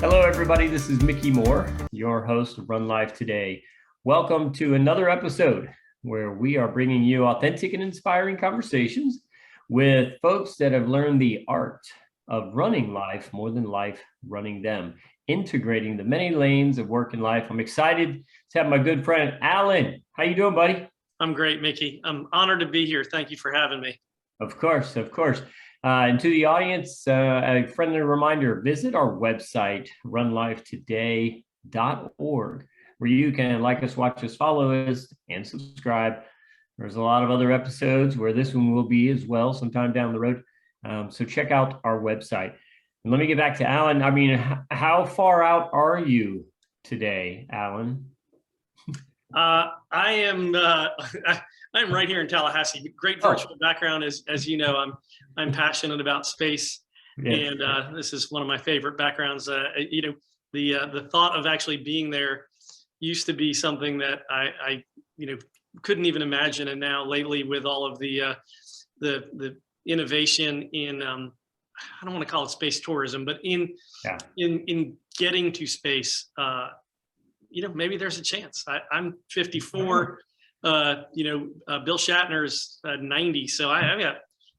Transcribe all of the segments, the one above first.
Hello, everybody. This is Mickey Moore, your host of Run.Life.Today. Welcome to another episode where we are bringing you authentic and inspiring conversations with folks that have learned the art of running life more than life running them, integrating the many lanes of work and life. I'm excited to have my good friend, Alan. How you doing, buddy? I'm great, Mickey. I'm honored to be here. Thank you for having me. Of course, of course. And to the audience, a friendly reminder, visit our website, Run.Life.Today.org, where you can like us, watch us, follow us, and subscribe. There's a lot of other episodes where this one will be as well sometime down the road. So check out our website. And let me get back to Alan. I mean, how far out are you today, Alan? I am I'm right here in Tallahassee. Great virtual background, as you know. I'm passionate about space, and this is one of my favorite backgrounds. The thought of actually being there used to be something that I couldn't even imagine, and now lately with all of the innovation in I don't want to call it space tourism, but in getting to space. Maybe there's a chance. I'm 54. Bill Shatner's 90. So I've got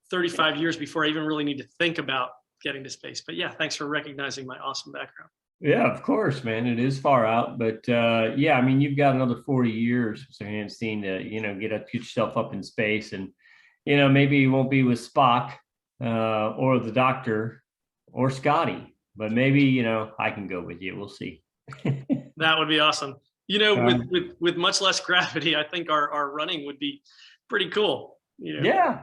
35 years before I even really need to think about getting to space. But yeah, thanks for recognizing my awesome background. Yeah, of course, man. It is far out, but you've got another 40 years, Mr. Hanstein, to get yourself up in space, and maybe you won't be with Spock or the Doctor or Scotty, but maybe I can go with you. We'll see. That would be awesome. With much less gravity, I think our running would be pretty cool. Yeah,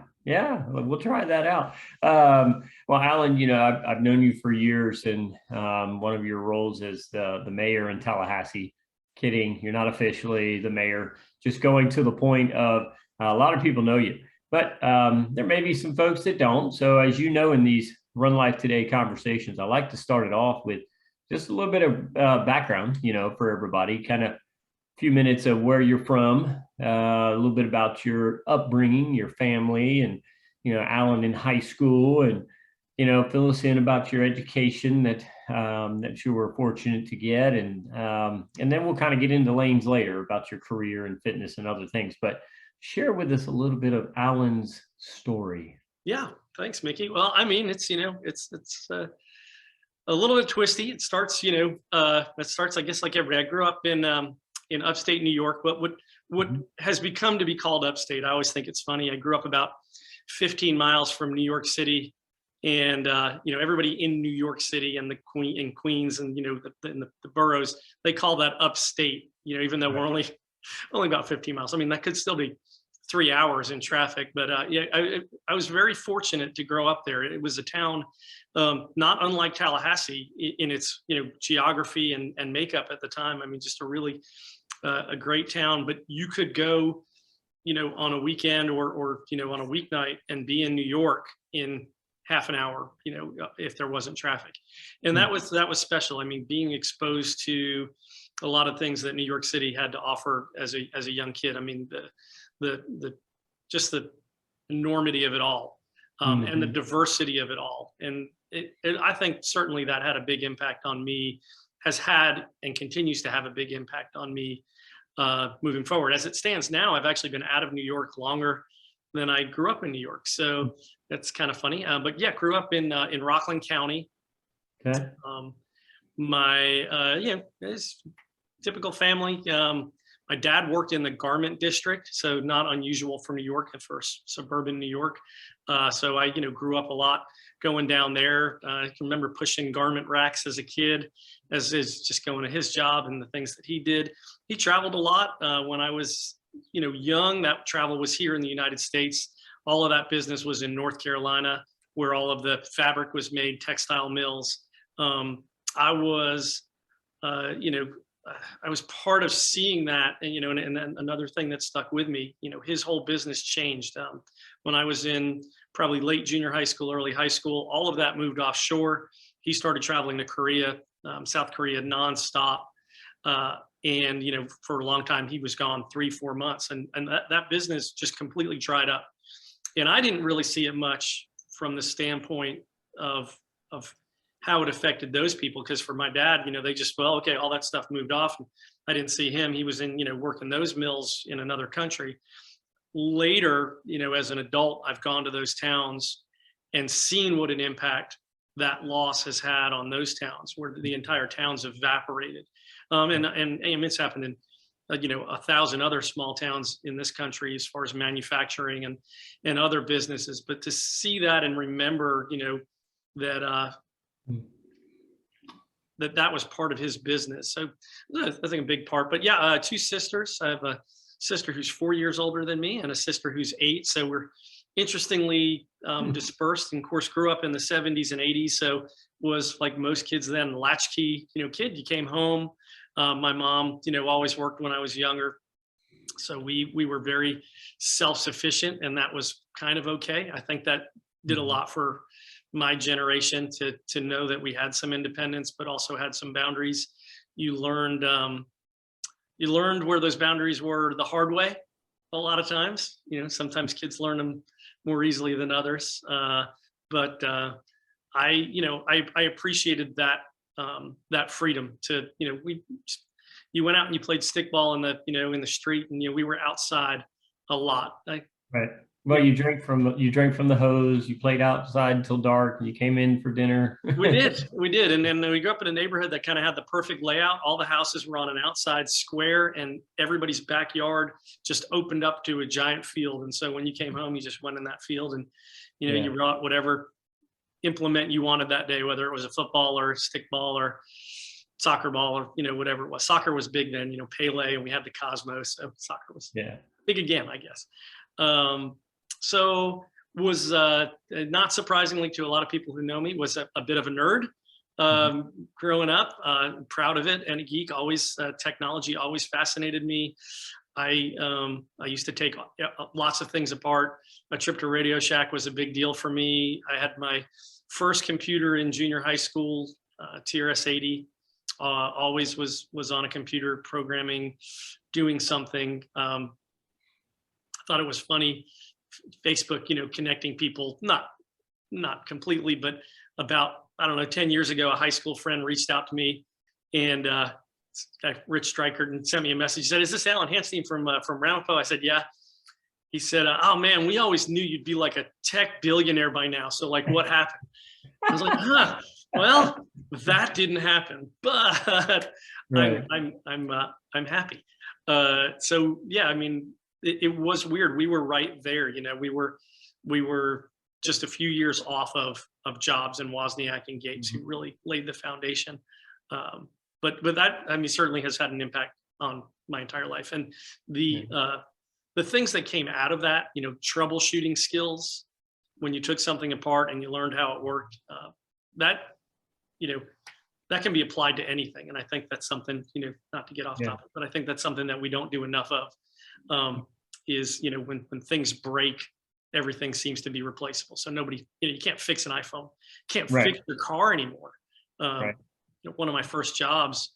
we'll try that out. Well, Alan, I've known you for years, and one of your roles is the mayor in Tallahassee. Kidding, you're not officially the mayor, just going to the point of a lot of people know you, but there may be some folks that don't. So as you know, in these Run Life Today conversations, I like to start it off with just a little bit of background, for everybody, kind of a few minutes of where you're from, a little bit about your upbringing, your family, and, Alan in high school, and, fill us in about your education that you were fortunate to get. And then we'll kind of get into lanes later about your career and fitness and other things, but share with us a little bit of Alan's story. Yeah. Thanks, Mickey. Well, I mean, it's a little bit twisty. It starts, I guess, like everybody. I grew up in upstate New York, what has become to be called upstate. I always think it's funny. I grew up about 15 miles from New York City, and everybody in New York City and Queens and the boroughs, they call that upstate. Even though we're only about 15 miles. I mean, that could still be 3 hours in traffic, but I was very fortunate to grow up there. It was a town not unlike Tallahassee in its geography and makeup at the time. I mean, just a really a great town. But you could go on a weekend or on a weeknight and be in New York in half an hour, if there wasn't traffic. And that was special. I mean, being exposed to a lot of things that New York City had to offer as a young kid. I mean, the enormity of it all, and the diversity of it all. And I think certainly that had a big impact on me, has had and continues to have a big impact on me moving forward. As it stands now, I've actually been out of New York longer than I grew up in New York. So that's kind of funny. But yeah, grew up in Rockland County. Okay. It's typical family. My dad worked in the garment district, so not unusual for New York and for suburban New York. So I, grew up a lot going down there. I can remember pushing garment racks as a kid, as is just going to his job and the things that he did. He traveled a lot when I was, young. That travel was here in the United States. All of that business was in North Carolina, where all of the fabric was made, textile mills. I was part of seeing that, and then another thing that stuck with me, his whole business changed. When I was in probably late junior high school, early high school, all of that moved offshore. He started traveling to Korea, South Korea nonstop. And, for a long time, he was gone 3-4 months, and that business just completely dried up. And I didn't really see it much from the standpoint of how it affected those people. Because for my dad, they just, well, okay, all that stuff moved off. I didn't see him. He was in, working those mills in another country. Later, as an adult, I've gone to those towns and seen what an impact that loss has had on those towns, where the entire towns evaporated. And it's happened in 1,000 other small towns in this country as far as manufacturing and other businesses. But to see that and remember, that that was part of his business. So I think a big part. But yeah, 2 sisters. I have a sister who's 4 years older than me and a sister who's 8. So we're interestingly dispersed, and of course grew up in the 70s and 80s. So was, like most kids then, latchkey, kid. You came home. My mom, always worked when I was younger. So we were very self-sufficient, and that was kind of okay. I think that did a lot for my generation to know that we had some independence, but also had some boundaries. You learned where those boundaries were the hard way a lot of times. Sometimes kids learn them more easily than others. But I appreciated that freedom to, you went out and you played stickball in the street, and we were outside a lot. Right. Well, you drank from the hose. You played outside until dark. You came in for dinner. We did, and then we grew up in a neighborhood that kind of had the perfect layout. All the houses were on an outside square, and everybody's backyard just opened up to a giant field. And so when you came home, you just went in that field, and you brought whatever implement you wanted that day, whether it was a football or a stickball or soccer ball or whatever it was. Soccer was big then, Pele, and we had the Cosmos, so soccer was big again, I guess. So was not surprisingly to a lot of people who know me, was a bit of a nerd growing up, proud of it, and a geek. Always technology always fascinated me. I used to take lots of things apart. A trip to Radio Shack was a big deal for me. I had my first computer in junior high school, TRS-80. Always was on a computer programming, doing something. I thought it was funny, Facebook, connecting people, not completely, but about, I don't know, 10 years ago, a high school friend reached out to me, and Rich Stryker, and sent me a message. He said, "Is this Alan Hanstein from Ramapo?" I said, "Yeah." He said, "Oh man, we always knew you'd be like a tech billionaire by now. So like, what happened?" I was like, well, that didn't happen, but right. I'm happy. So yeah, I mean, it was weird. We were right there. We were just a few years off of Jobs and Wozniak and Gates, who really laid the foundation. But that, I mean, certainly has had an impact on my entire life. And the things that came out of that, troubleshooting skills, when you took something apart and you learned how it worked, that can be applied to anything. And I think that's something, not to get off topic, but I think that's something that we don't do enough of, is, when things break, everything seems to be replaceable. So nobody, you can't fix an iPhone, can't fix your car anymore. One of my first jobs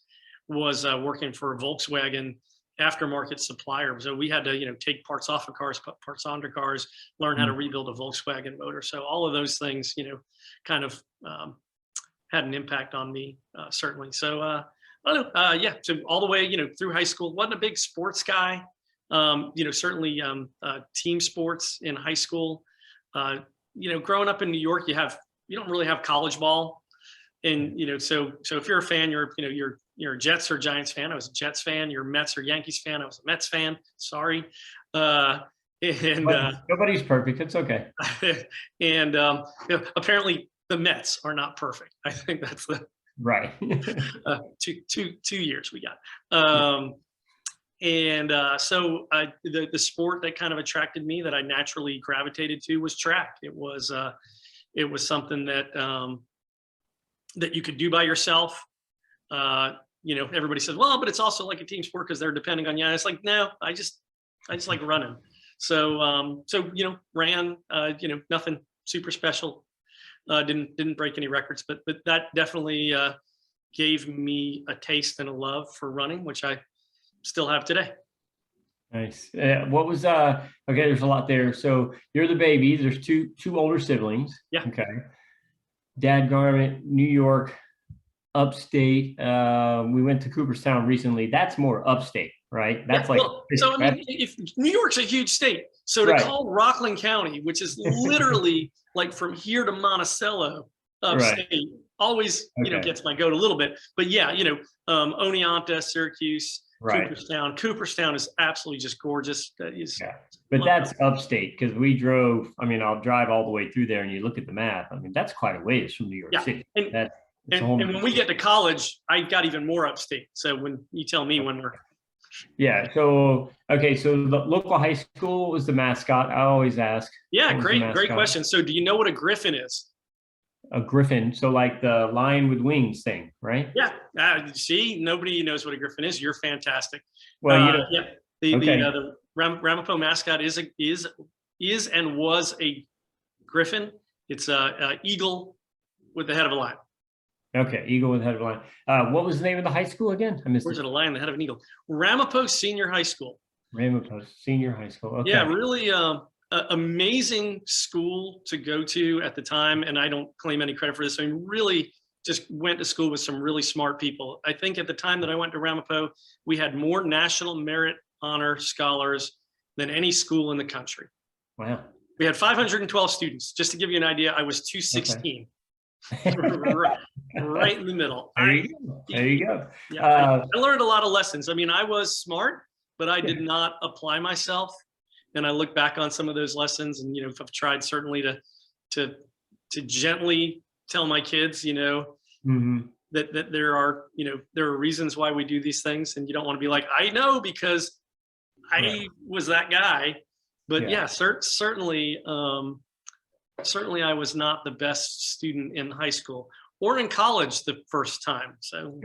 was working for a Volkswagen aftermarket supplier. So we had to, take parts off of cars, put parts onto cars, learn how to rebuild a Volkswagen motor. So all of those things, kind of had an impact on me, certainly. So, I don't know, so all the way, through high school, wasn't a big sports guy. Certainly team sports in high school. Growing up in New York, you don't really have college ball. And, so if you're a fan, you're a Jets or Giants fan. I was a Jets fan. You're a Mets or Yankees fan. I was a Mets fan. Sorry. Nobody's perfect. It's okay. And apparently the Mets are not perfect. I think that's the right. 2 years we got. So the sport that kind of attracted me, that I naturally gravitated to, was track. It was something that that you could do by yourself. Everybody says, well, but it's also like a team sport because they're depending on you. And it's like, no, I just like running. So ran, nothing super special. Didn't break any records, but that definitely gave me a taste and a love for running, which I still have today. Nice. What was okay, there's a lot there. So you're the baby. There's two older siblings. Yeah. Okay. dadgarment, New York, upstate. We went to Cooperstown recently. That's more upstate, right? That's Yeah, like, well, so I mean, if New York's a huge state, so to Right. call Rockland County, which is literally like from here to Monticello, Right. upstate, always Okay. gets my goat a little bit. But yeah, Oneonta, Syracuse, Right. Cooperstown. Cooperstown is absolutely just gorgeous. That is, Yeah. But that's upstate because we drove. I mean, I'll drive all the way through there, and you look at the map. I mean, that's quite a ways from New York yeah. City. And, That's and when we get to college, I got even more upstate. So when you tell me when we're Yeah. So okay. So the local high school was the mascot. I always ask. Yeah, what was the great mascot? question. So do you know what a Griffin is? A Griffin. So like the lion with wings thing, right? Yeah. See, nobody knows what a Griffin is. You're fantastic. Well, Yeah. The okay. the Ramapo mascot is and was a Griffin. It's a eagle with the head of a lion. Okay, eagle with head of a lion. What was the name of the high school again? I missed Where's it. it? A lion, the head of an eagle. Ramapo Senior High School. Ramapo Senior High School. Okay. Yeah, really amazing school to go to at the time, and I don't claim any credit for this. I mean, really just went to school with some really smart people. I think at the time that I went to Ramapo, we had more National Merit Honor Scholars than any school in the country. Wow. We had 512 students. Just to give you an idea, I was 216. Okay. right in the middle. There you go. Yeah, I learned a lot of lessons. I mean, I was smart, but I did not apply myself. And I look back on some of those lessons, and I've tried certainly to gently tell my kids, Mm-hmm. that there are reasons why we do these things, and you don't want to be like, I know because I was that guy. But yeah, certainly I was not the best student in high school or in college the first time. So,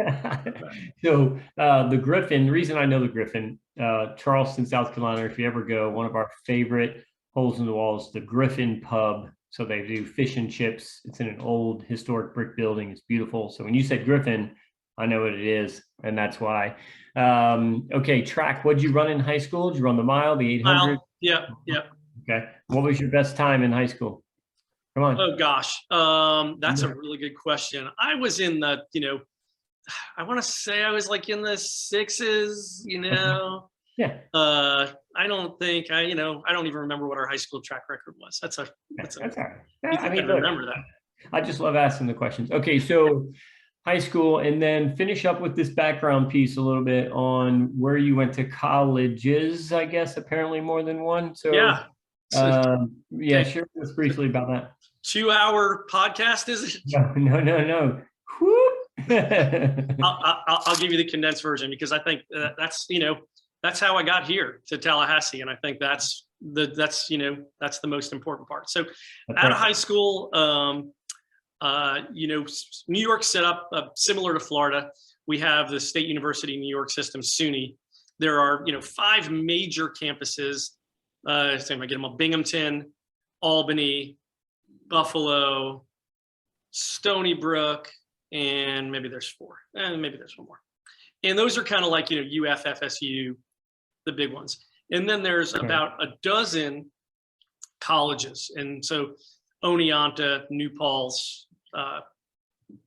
so the Griffin, the reason I know the Griffin, Charleston, South Carolina, if you ever go, one of our favorite holes in the wall is the Griffin Pub. So they do fish and chips. It's in an old historic brick building. It's beautiful. So when you said Griffin, I know what it is, and that's why. Okay, track. What'd you run in high school? Did you run the mile, the 800? Yeah. Okay. What was your best time in high school? Come on. Oh gosh, that's a really good question. I was in the, I want to say I was like in the sixes. Yeah. I don't think I don't even remember what our high school track record was. That's all right. Yeah, I mean, remember that. I just love asking the questions. Okay, so high school, and then finish up with this background piece a little bit on where you went to colleges. I guess apparently more than one. So yeah. Share with us briefly about that. 2-hour podcast, is it? No. I'll give you the condensed version, because I think that's how I got here to Tallahassee, and I think that's the most important part. So out of high school, New York set up similar to Florida. We have the State University New York system, SUNY. There are 5 major campuses. I get them all: Binghamton, Albany, Buffalo, Stony Brook, and maybe there's 4, and maybe there's one more. And those are kind of like UF, FSU, the big ones. And then there's about a dozen colleges, and so Oneonta, New Paltz,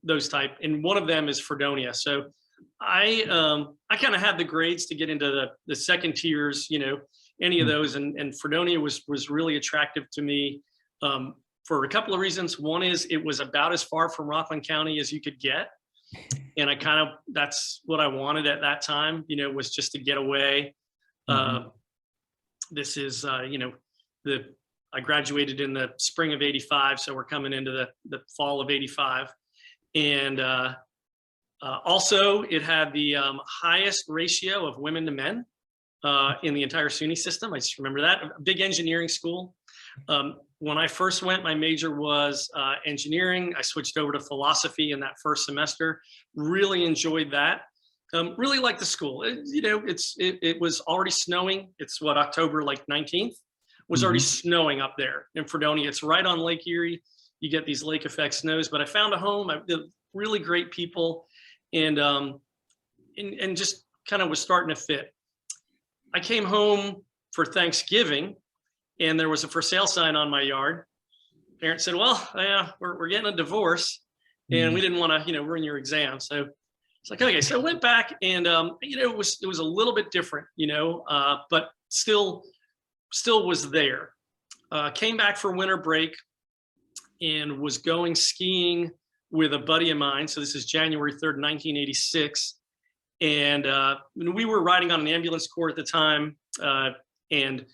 those type. And one of them is Fredonia. So I kind of had the grades to get into the second tiers, any of those, and Fredonia was really attractive to me for a couple of reasons. One is it was about as far from Rockland County as you could get, and that's what I wanted at that time, was just to get away. This is I graduated in the spring of '85, so we're coming into the fall of '85, and also it had the highest ratio of women to men in the entire SUNY system. I just remember that. A big engineering school. When I first went, my major was engineering. I switched over to philosophy in that first semester. Really enjoyed that. Really liked the school. It was already snowing. It's October 19th. Was already snowing up there in Fredonia. It's right on Lake Erie. You get these lake effect snows. But I found a home. Really great people, and just kind of was starting to fit. I came home for Thanksgiving, and there was a for sale sign on my yard, parents said, well, yeah, we're getting a divorce, and we didn't want to, ruin your exam. So it's like, okay. So I went back, and it was a little bit different, but still was there. Came back for winter break and was going skiing with a buddy of mine. So this is January 3rd, 1986. And we were riding on an ambulance corps at the time, and,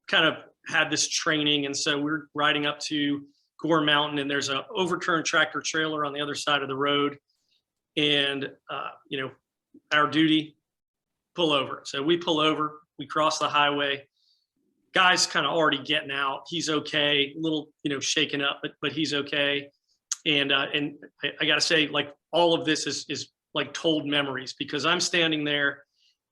kind of had this training. And so we're riding up to Gore Mountain, and there's an overturned tractor trailer on the other side of the road. And, our duty, pull over. So we pull over, we cross the highway. Guy's kind of already getting out. He's okay, a little, shaken up, but he's okay. And I got to say, like, all of this is like told memories, because I'm standing there,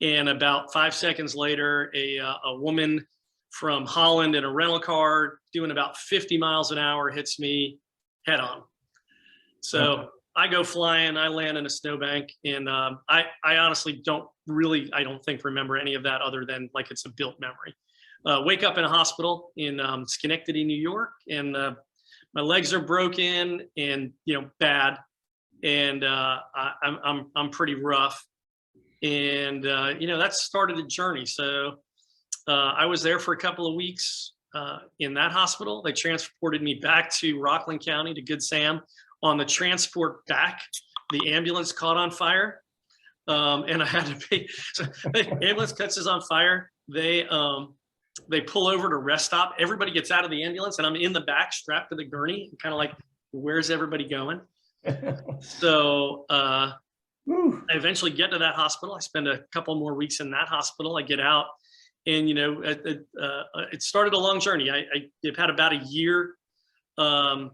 and about 5 seconds later, a woman from Holland in a rental car doing about 50 miles an hour hits me head on. So I go flying, I land in a snowbank, and I honestly don't think remember any of that, other than like it's a built memory. Wake up in a hospital in Schenectady, New York, and my legs are broken and bad, and I'm pretty rough, and that started a journey. So I was there for a couple of weeks in that hospital. They transported me back to Rockland County to Good Sam. On the transport back, the ambulance caught on fire, and I had to pay. So the ambulance catches on fire. They pull over to rest stop. Everybody gets out of the ambulance, and I'm in the back, strapped to the gurney, kind of like, where's everybody going? So I eventually get to that hospital. I spend a couple more weeks in that hospital. I get out, and it started a long journey. I've had about a year of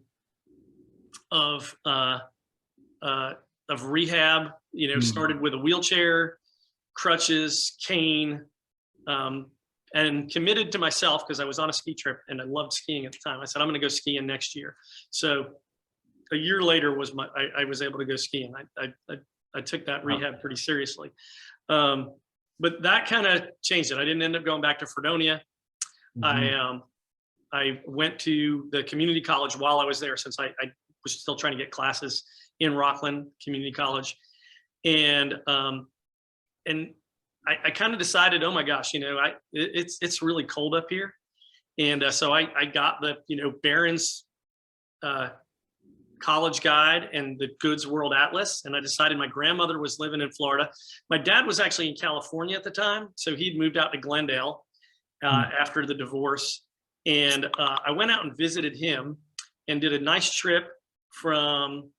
rehab. Started with a wheelchair, crutches, cane, and committed to myself, because I was on a ski trip and I loved skiing at the time. I said, I'm going to go skiing next year. So a year later I was able to go skiing. I took that rehab pretty seriously. But that kind of changed it. I didn't end up going back to Fredonia. I went to the community college while I was there, since I was still trying to get classes in Rockland Community College. And I kind of decided, oh my gosh, it's really cold up here. And so I got the, Barron's college guide and the Goods World Atlas. And I decided, my grandmother was living in Florida. My dad was actually in California at the time. So he'd moved out to Glendale after the divorce. And I went out and visited him and did a nice trip from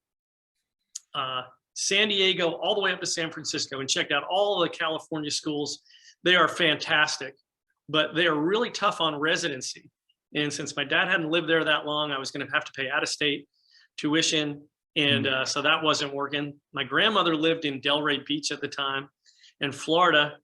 San Diego all the way up to San Francisco, and checked out all the California schools. They are fantastic, but they are really tough on residency. And since my dad hadn't lived there that long, I was going to have to pay out-of-state tuition. And so that wasn't working. My grandmother lived in Delray Beach at the time, and Florida,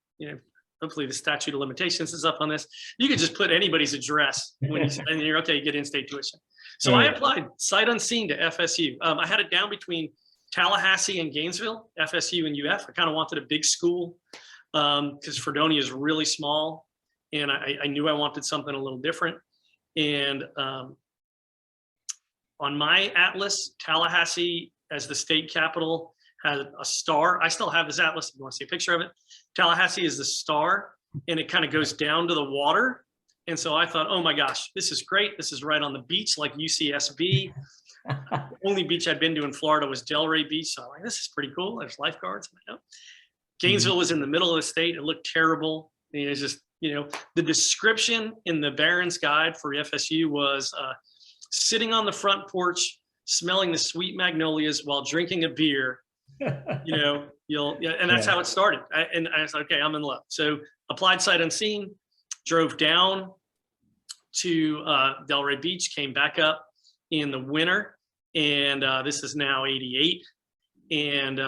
hopefully the statute of limitations is up on this. You could just put anybody's address and you're okay, you get in-state tuition. So I applied sight unseen to FSU. I had it down between Tallahassee and Gainesville, FSU and UF. I kind of wanted a big school because Fredonia is really small, and I knew I wanted something a little different. And on my atlas, Tallahassee as the state capital had a star. I still have this atlas if you want to see a picture of it. Tallahassee is the star, and it kind of goes down to the water. And so I thought, oh my gosh, this is great. This is right on the beach, like UCSB. The only beach I'd been to in Florida was Delray Beach. So I'm like, this is pretty cool. There's lifeguards. Gainesville was in the middle of the state. It looked terrible. It's just, the description in the Barron's guide for FSU was sitting on the front porch, smelling the sweet magnolias while drinking a beer. And that's how it started. And I was like, okay, I'm in love. So applied sight unseen, drove down to Delray Beach, came back up in the winter, and this is now 88, and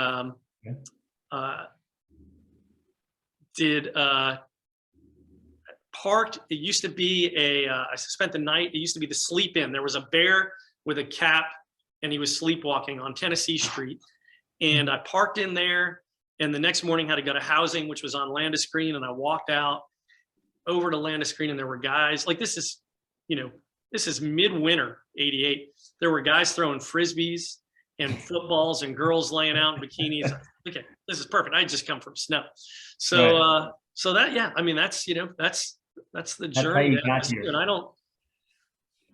parked. It used to be I spent the night. It used to be the sleep in. There was a bear with a cap, and he was sleepwalking on Tennessee Street, and I parked in there. And the next morning had to go to housing, which was on Landis Green, and I walked out over to Landis Green, and there were guys like, this is, this is midwinter, 88. There were guys throwing Frisbees and footballs and girls laying out in bikinis. Okay, this is perfect. I just come from snow. So, Right. so that, yeah, I mean, that's, that's the That's how journey you that got was, here. and I don't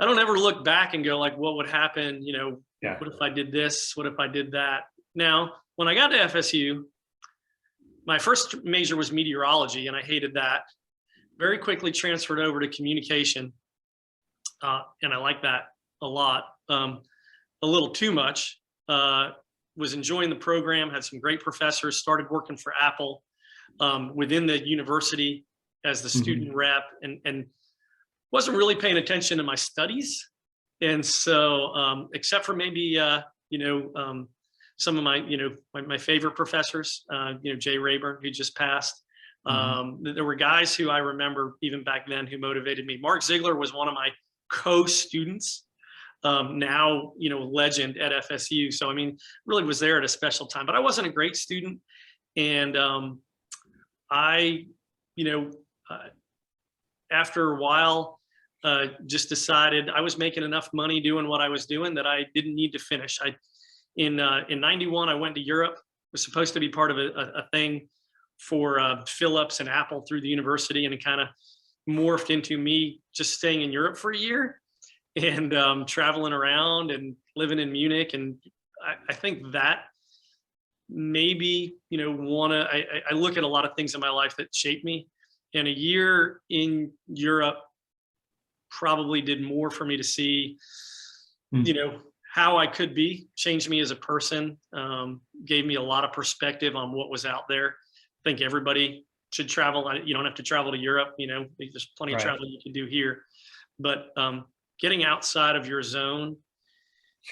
ever look back and go like, what would happen? Yeah. What if I did this? What if I did that? Now, when I got to FSU, my first major was meteorology, and I hated that. Very quickly transferred over to communication, and I like that a lot. A little too much. Was enjoying the program, had some great professors, started working for Apple within the university as the student rep, and wasn't really paying attention to my studies. And so, except for maybe, some of my, my favorite professors, Jay Rayburn, who just passed. There were guys who I remember even back then who motivated me. Mark Ziegler was one of my co-students, now, legend at FSU. So, I mean, really was there at a special time, but I wasn't a great student. And I, after a while, just decided I was making enough money doing what I was doing that I didn't need to finish. In 91, I went to Europe. It was supposed to be part of a thing for Philips and Apple through the university, and it kind of morphed into me just staying in Europe for a year and traveling around and living in Munich. And I think that maybe, I look at a lot of things in my life that shaped me, and a year in Europe probably did more for me to see, how I could be, changed me as a person, gave me a lot of perspective on what was out there. I think everybody should travel. You don't have to travel to Europe, there's plenty of travel you can do here, but getting outside of your zone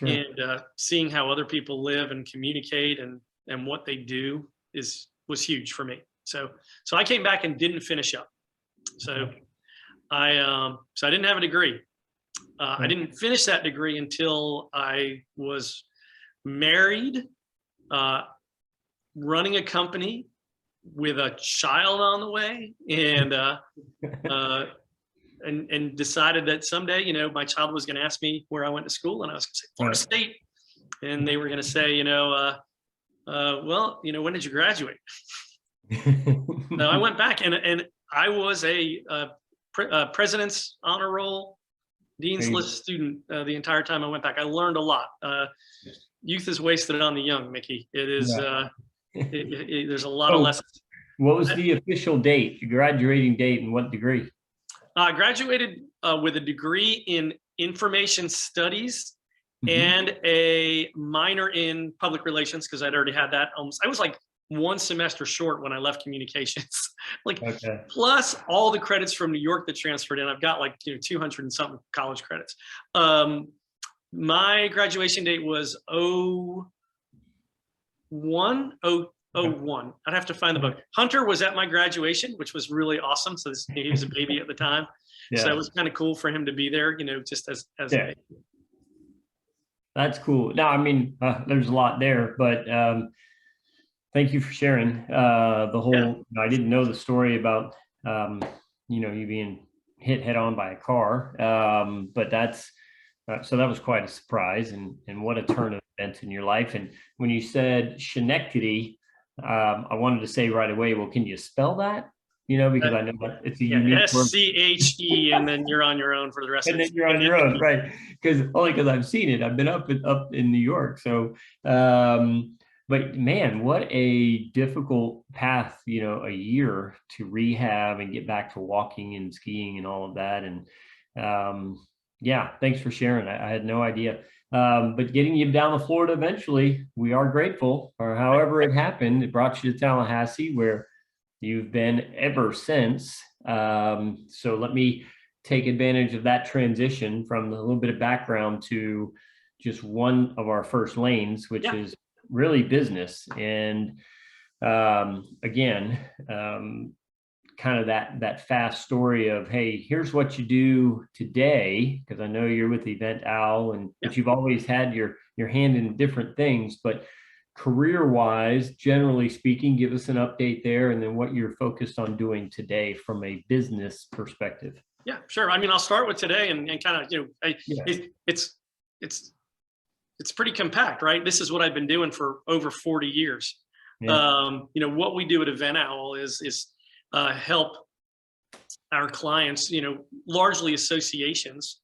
and seeing how other people live and communicate and what they do was huge for me. So I came back and didn't finish up. So I didn't have a degree. I didn't finish that degree until I was married, running a company with a child on the way, and decided that someday, my child was going to ask me where I went to school, and I was going to say Florida State, and they were going to say, well, when did you graduate? So I went back, and I was a president's honor roll, dean's list student the entire time I went back. I learned a lot. Youth is wasted on the young, Mickey. It is. There's a lot of lessons. What was the official date, your graduating date, and what degree? I graduated with a degree in information studies and a minor in public relations, because I'd already had that. I was like one semester short when I left communications, plus all the credits from New York that transferred in. I've got like 200 and something college credits. My graduation date was 01. I'd have to find the book. Hunter was at my graduation, which was really awesome. So he was a baby at the time. So it was kind of cool for him to be there, just as a baby. That's cool. Now, I mean, there's a lot there, but thank you for sharing the whole. I didn't know the story about you being hit head on by a car, but that's so that was quite a surprise, and what a turn of events in your life. And when you said Schenectady, I wanted to say right away, well, can you spell that? Because I know it's a unique SCHE, and then you're on your own for the rest of it. And then you're on your own, right? Because I've seen it. I've been up in New York. So, but man, what a difficult path, a year to rehab and get back to walking and skiing and all of that. And thanks for sharing. I had no idea. But getting you down to Florida eventually, we are grateful, or however it happened. It brought you to Tallahassee, where you've been ever since. So let me take advantage of that transition from a little bit of background to just one of our first lanes, which is really business. And again, kind of that fast story of, hey, here's what you do today, because I know you're with Event Owl, but you've always had your hand in different things. But career-wise, generally speaking, give us an update there, and then what you're focused on doing today from a business perspective. Yeah, sure. I mean, I'll start with today and kind of, Yeah. it's pretty compact, right? This is what I've been doing for over 40 years. Yeah. What we do at Event Owl is help our clients, largely associations,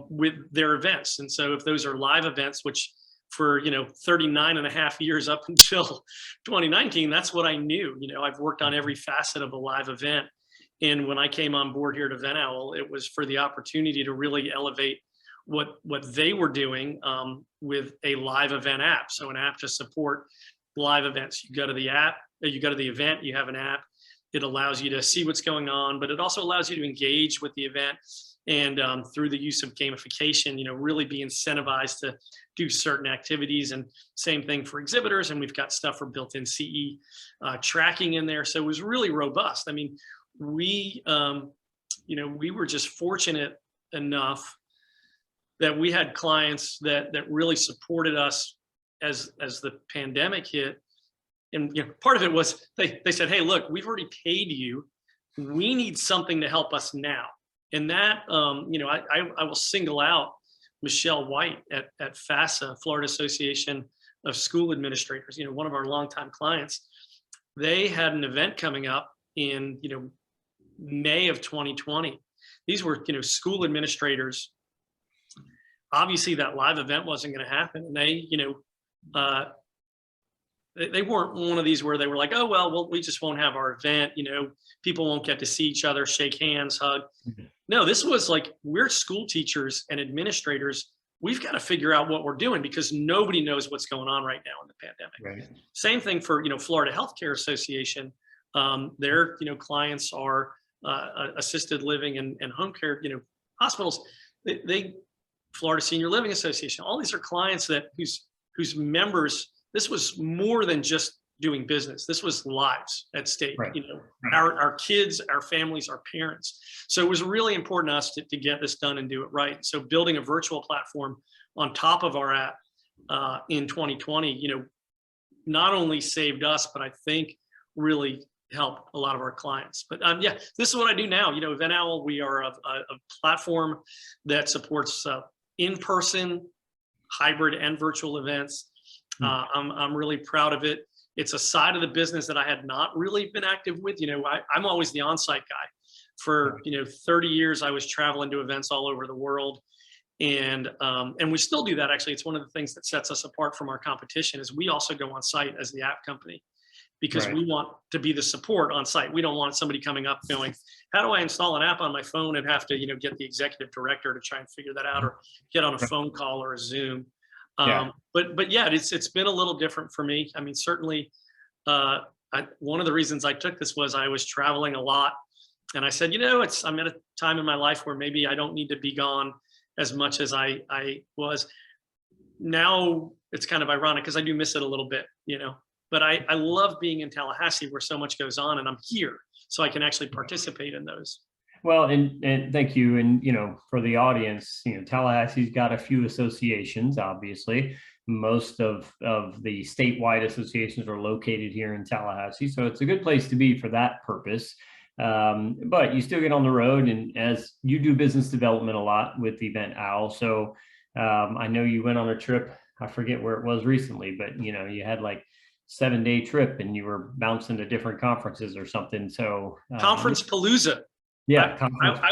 with their events. And so if those are live events, which for 39 and a half years up until 2019, that's what I knew. I've worked on every facet of a live event. And when I came on board here at Event Owl, it was for the opportunity to really elevate what they were doing with a live event app. So an app to support live events. You go to the app, you go to the event, you have an app. It allows you to see what's going on, but it also allows you to engage with the event. And through the use of gamification, really be incentivized to do certain activities. And same thing for exhibitors. And we've got stuff for built-in CE tracking in there. So it was really robust. I mean, we were just fortunate enough that we had clients that really supported us as the pandemic hit. And part of it was they said, hey, look, we've already paid you. We need something to help us now. And that, I will single out Michelle White at FASA, Florida Association of School Administrators, one of our longtime clients. They had an event coming up in, May of 2020. These were, school administrators. Obviously, that live event wasn't going to happen. And they weren't one of these where they were like, oh, well, we just won't have our event. People won't get to see each other, shake hands, hug. Mm-hmm. No, this was like, we're school teachers and administrators. We've got to figure out what we're doing because nobody knows what's going on right now in the pandemic. Right. Same thing for, Florida Healthcare Association. Their, clients are assisted living and home care, hospitals. They Florida Senior Living Association. All these are clients whose members. This was more than just doing business. This was lives at stake. Right. Right. Our kids, our families, our parents. So it was really important to us to get this done and do it right. So building a virtual platform on top of our app in 2020, not only saved us, but I think really helped a lot of our clients. But this is what I do now. Event Owl, we are a platform that supports in-person, hybrid, and virtual events. I'm really proud of it. It's a side of the business that I had not really been active with. I'm always the on-site guy. For 30 years, I was traveling to events all over the world, and we still do that. Actually, it's one of the things that sets us apart from our competition. Is we also go on site as the app company because we want to be the support on site. We don't want somebody coming up going, "How do I install an app on my phone?" and have to get the executive director to try and figure that out, or get on a phone call or a Zoom. But yeah, it's been a little different for me. I mean, certainly, one of the reasons I took this was I was traveling a lot, and I said, I'm at a time in my life where maybe I don't need to be gone as much as I was. Now it's kind of ironic because I do miss it a little bit, but I love being in Tallahassee where so much goes on, and I'm here so I can actually participate in those. Well, and thank you. And, for the audience, Tallahassee's got a few associations, obviously. Most of the statewide associations are located here in Tallahassee. So it's a good place to be for that purpose. But you still get on the road, and as you do business development a lot with Event Owl. So I know you went on a trip, I forget where it was recently, but, you had like 7-day trip and you were bouncing to different conferences or something. So Conference Palooza. Yeah, I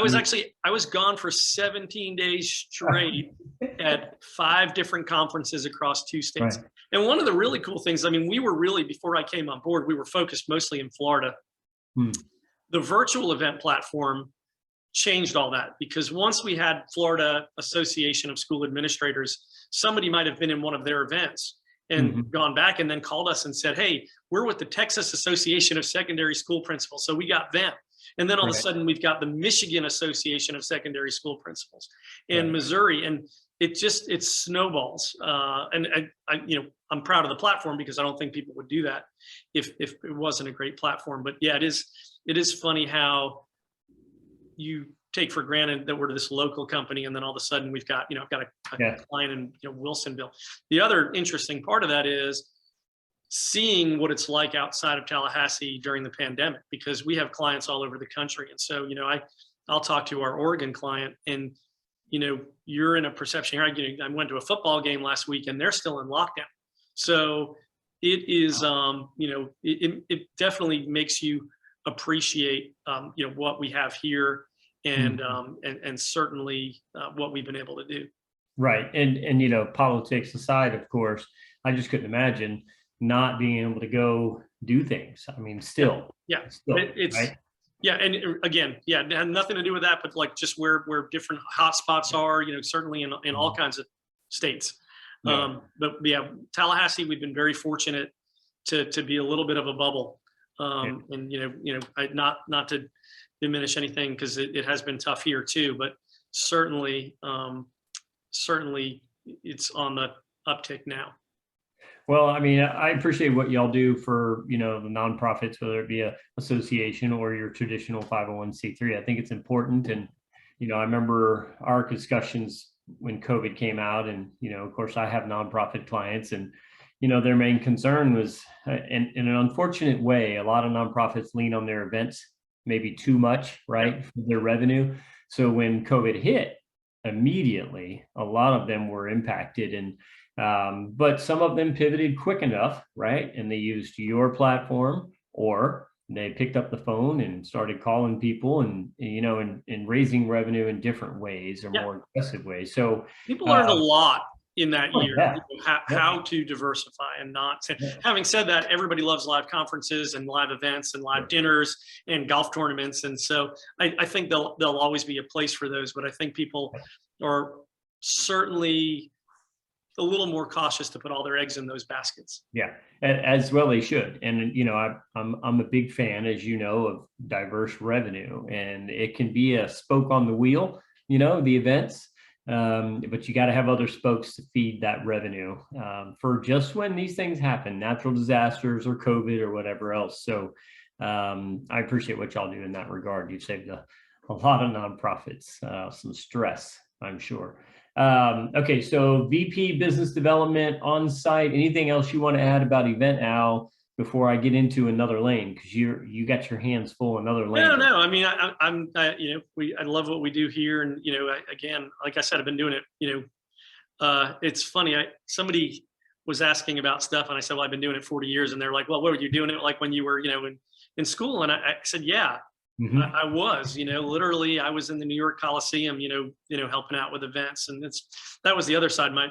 was gone for 17 days straight at 5 different conferences across 2 states. Right. And one of the really cool things, we were really, before I came on board, we were focused mostly in Florida. The virtual event platform changed all that because once we had Florida Association of School Administrators, somebody might have been in one of their events and gone back and then called us and said, hey, we're with the Texas Association of Secondary School Principals. So we got them. And then all of a sudden we've got the Michigan Association of Secondary School Principals in Missouri, and it snowballs. And I'm proud of the platform because I don't think people would do that if it wasn't a great platform. But yeah, it is funny how you take for granted that we're this local company, and then all of a sudden we've got I've got a client in Wilsonville. The other interesting part of that is seeing what it's like outside of Tallahassee during the pandemic, because we have clients all over the country. And so, I'll talk to our Oregon client, and you're in a perception here. I went to a football game last week, and they're still in lockdown. So it is, it definitely makes you appreciate, what we have here, and certainly what we've been able to do. Right. And politics aside, of course, I just couldn't imagine not being able to go do things. I mean, still. It's right? Yeah, and again, it had nothing to do with that, but like just where different hot spots are, certainly in all kinds of states. Yeah. But yeah, Tallahassee, we've been very fortunate to be a little bit of a bubble. And not to diminish anything, because it has been tough here too, but certainly it's on the uptick now. Well, I mean, I appreciate what y'all do for, the nonprofits, whether it be a association or your traditional 501c3. I think it's important. And, I remember our discussions when COVID came out, and, of course, I have nonprofit clients, and, their main concern was, in an unfortunate way, a lot of nonprofits lean on their events maybe too much, right, for their revenue. So when COVID hit, immediately, a lot of them were impacted, and but some of them pivoted quick enough, right? And they used your platform, or they picked up the phone and started calling people, and and raising revenue in different ways, or more aggressive ways. So people learned a lot in that year, how to diversify and not. Having said that, everybody loves live conferences and live events and live dinners and golf tournaments, and so I think there'll always be a place for those. But I think people are certainly a little more cautious to put all their eggs in those baskets. Yeah, as well they should. And I'm a big fan, as you know, of diverse revenue, and it can be a spoke on the wheel, the events. But you got to have other spokes to feed that revenue for just when these things happen, natural disasters or COVID or whatever else. So I appreciate what y'all do in that regard. You've saved a lot of nonprofits some stress, I'm sure. Okay, so VP Business Development on site. Anything else you want to add about Event Owl before I get into another lane? Because you got your hands full in another lane. No. I mean, I love what we do here, and again, like I said, I've been doing it. It's funny. Somebody was asking about stuff, and I said, well, I've been doing it 40 years, and they're like, well, what were you doing it like when you were in school? And I said, yeah. I was, literally, I was in the New York Coliseum, helping out with events, and that was the other side. My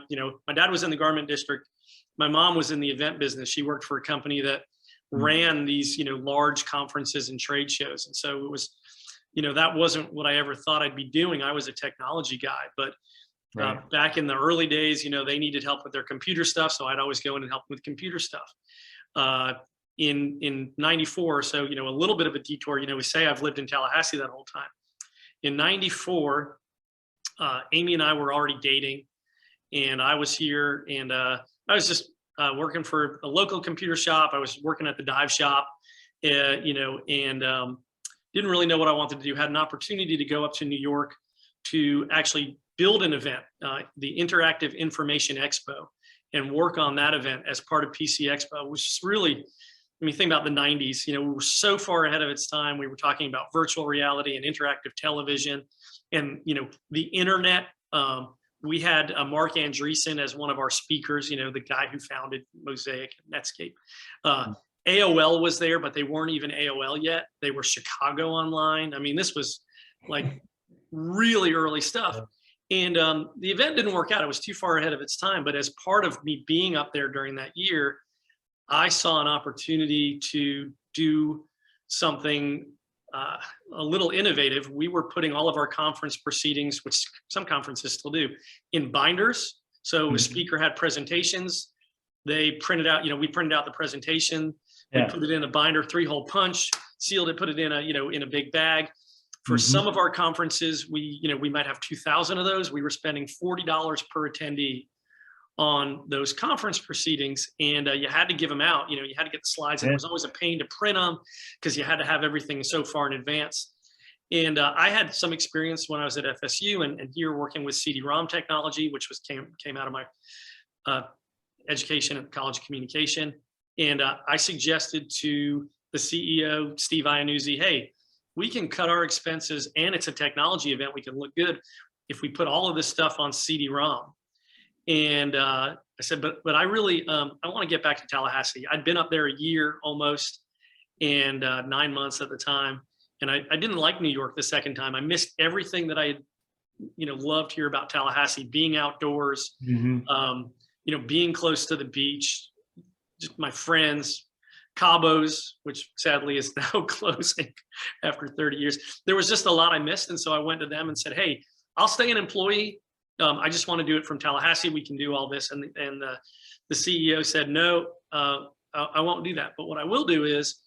dad was in the garment district. My mom was in the event business. She worked for a company that ran these, large conferences and trade shows, and so it was, that wasn't what I ever thought I'd be doing. I was a technology guy, but back in the early days, they needed help with their computer stuff, so I'd always go in and help with computer stuff. In 94, so a little bit of a detour. We say I've lived in Tallahassee that whole time. In 94, Amy and I were already dating, and I was here, and I was just working for a local computer shop. I was working at the dive shop, and didn't really know what I wanted to do. Had an opportunity to go up to New York to actually build an event, the Interactive Information Expo, and work on that event as part of PC Expo, which is really, I mean, think about the 90s, we were so far ahead of its time. We were talking about virtual reality and interactive television and, the internet. We had Mark Andreessen as one of our speakers, the guy who founded Mosaic and Netscape. AOL was there, but they weren't even AOL yet. They were Chicago Online. I mean, this was like really early stuff. And the event didn't work out. It was too far ahead of its time. But as part of me being up there during that year, I saw an opportunity to do something a little innovative. We were putting all of our conference proceedings, which some conferences still do, in binders. So a speaker had presentations. They printed out, we printed out the presentation. We put it in a binder, 3-hole punch, sealed it, put it in a, in a big bag. For some of our conferences, we might have 2,000 of those. We were spending $40 per attendee on those conference proceedings, and you had to give them out. You had to get the slides, and it was always a pain to print them because you had to have everything so far in advance. And I had some experience when I was at FSU and here working with CD-ROM technology, which came out of my education at College of Communication. And I suggested to the CEO, Steve Iannuzzi, hey, we can cut our expenses, and it's a technology event. We can look good if we put all of this stuff on CD-ROM. And I said, but I really, I want to get back to Tallahassee. I'd been up there a year almost, and 9 months at the time. And I didn't like New York the second time. I missed everything that I had, loved here about Tallahassee, being outdoors, being close to the beach, just my friends, Cabo's, which sadly is now closing after 30 years. There was just a lot I missed. And so I went to them and said, hey, I'll stay an employee. I just want to do it from Tallahassee. We can do all this. And the CEO said, no, I won't do that. But what I will do is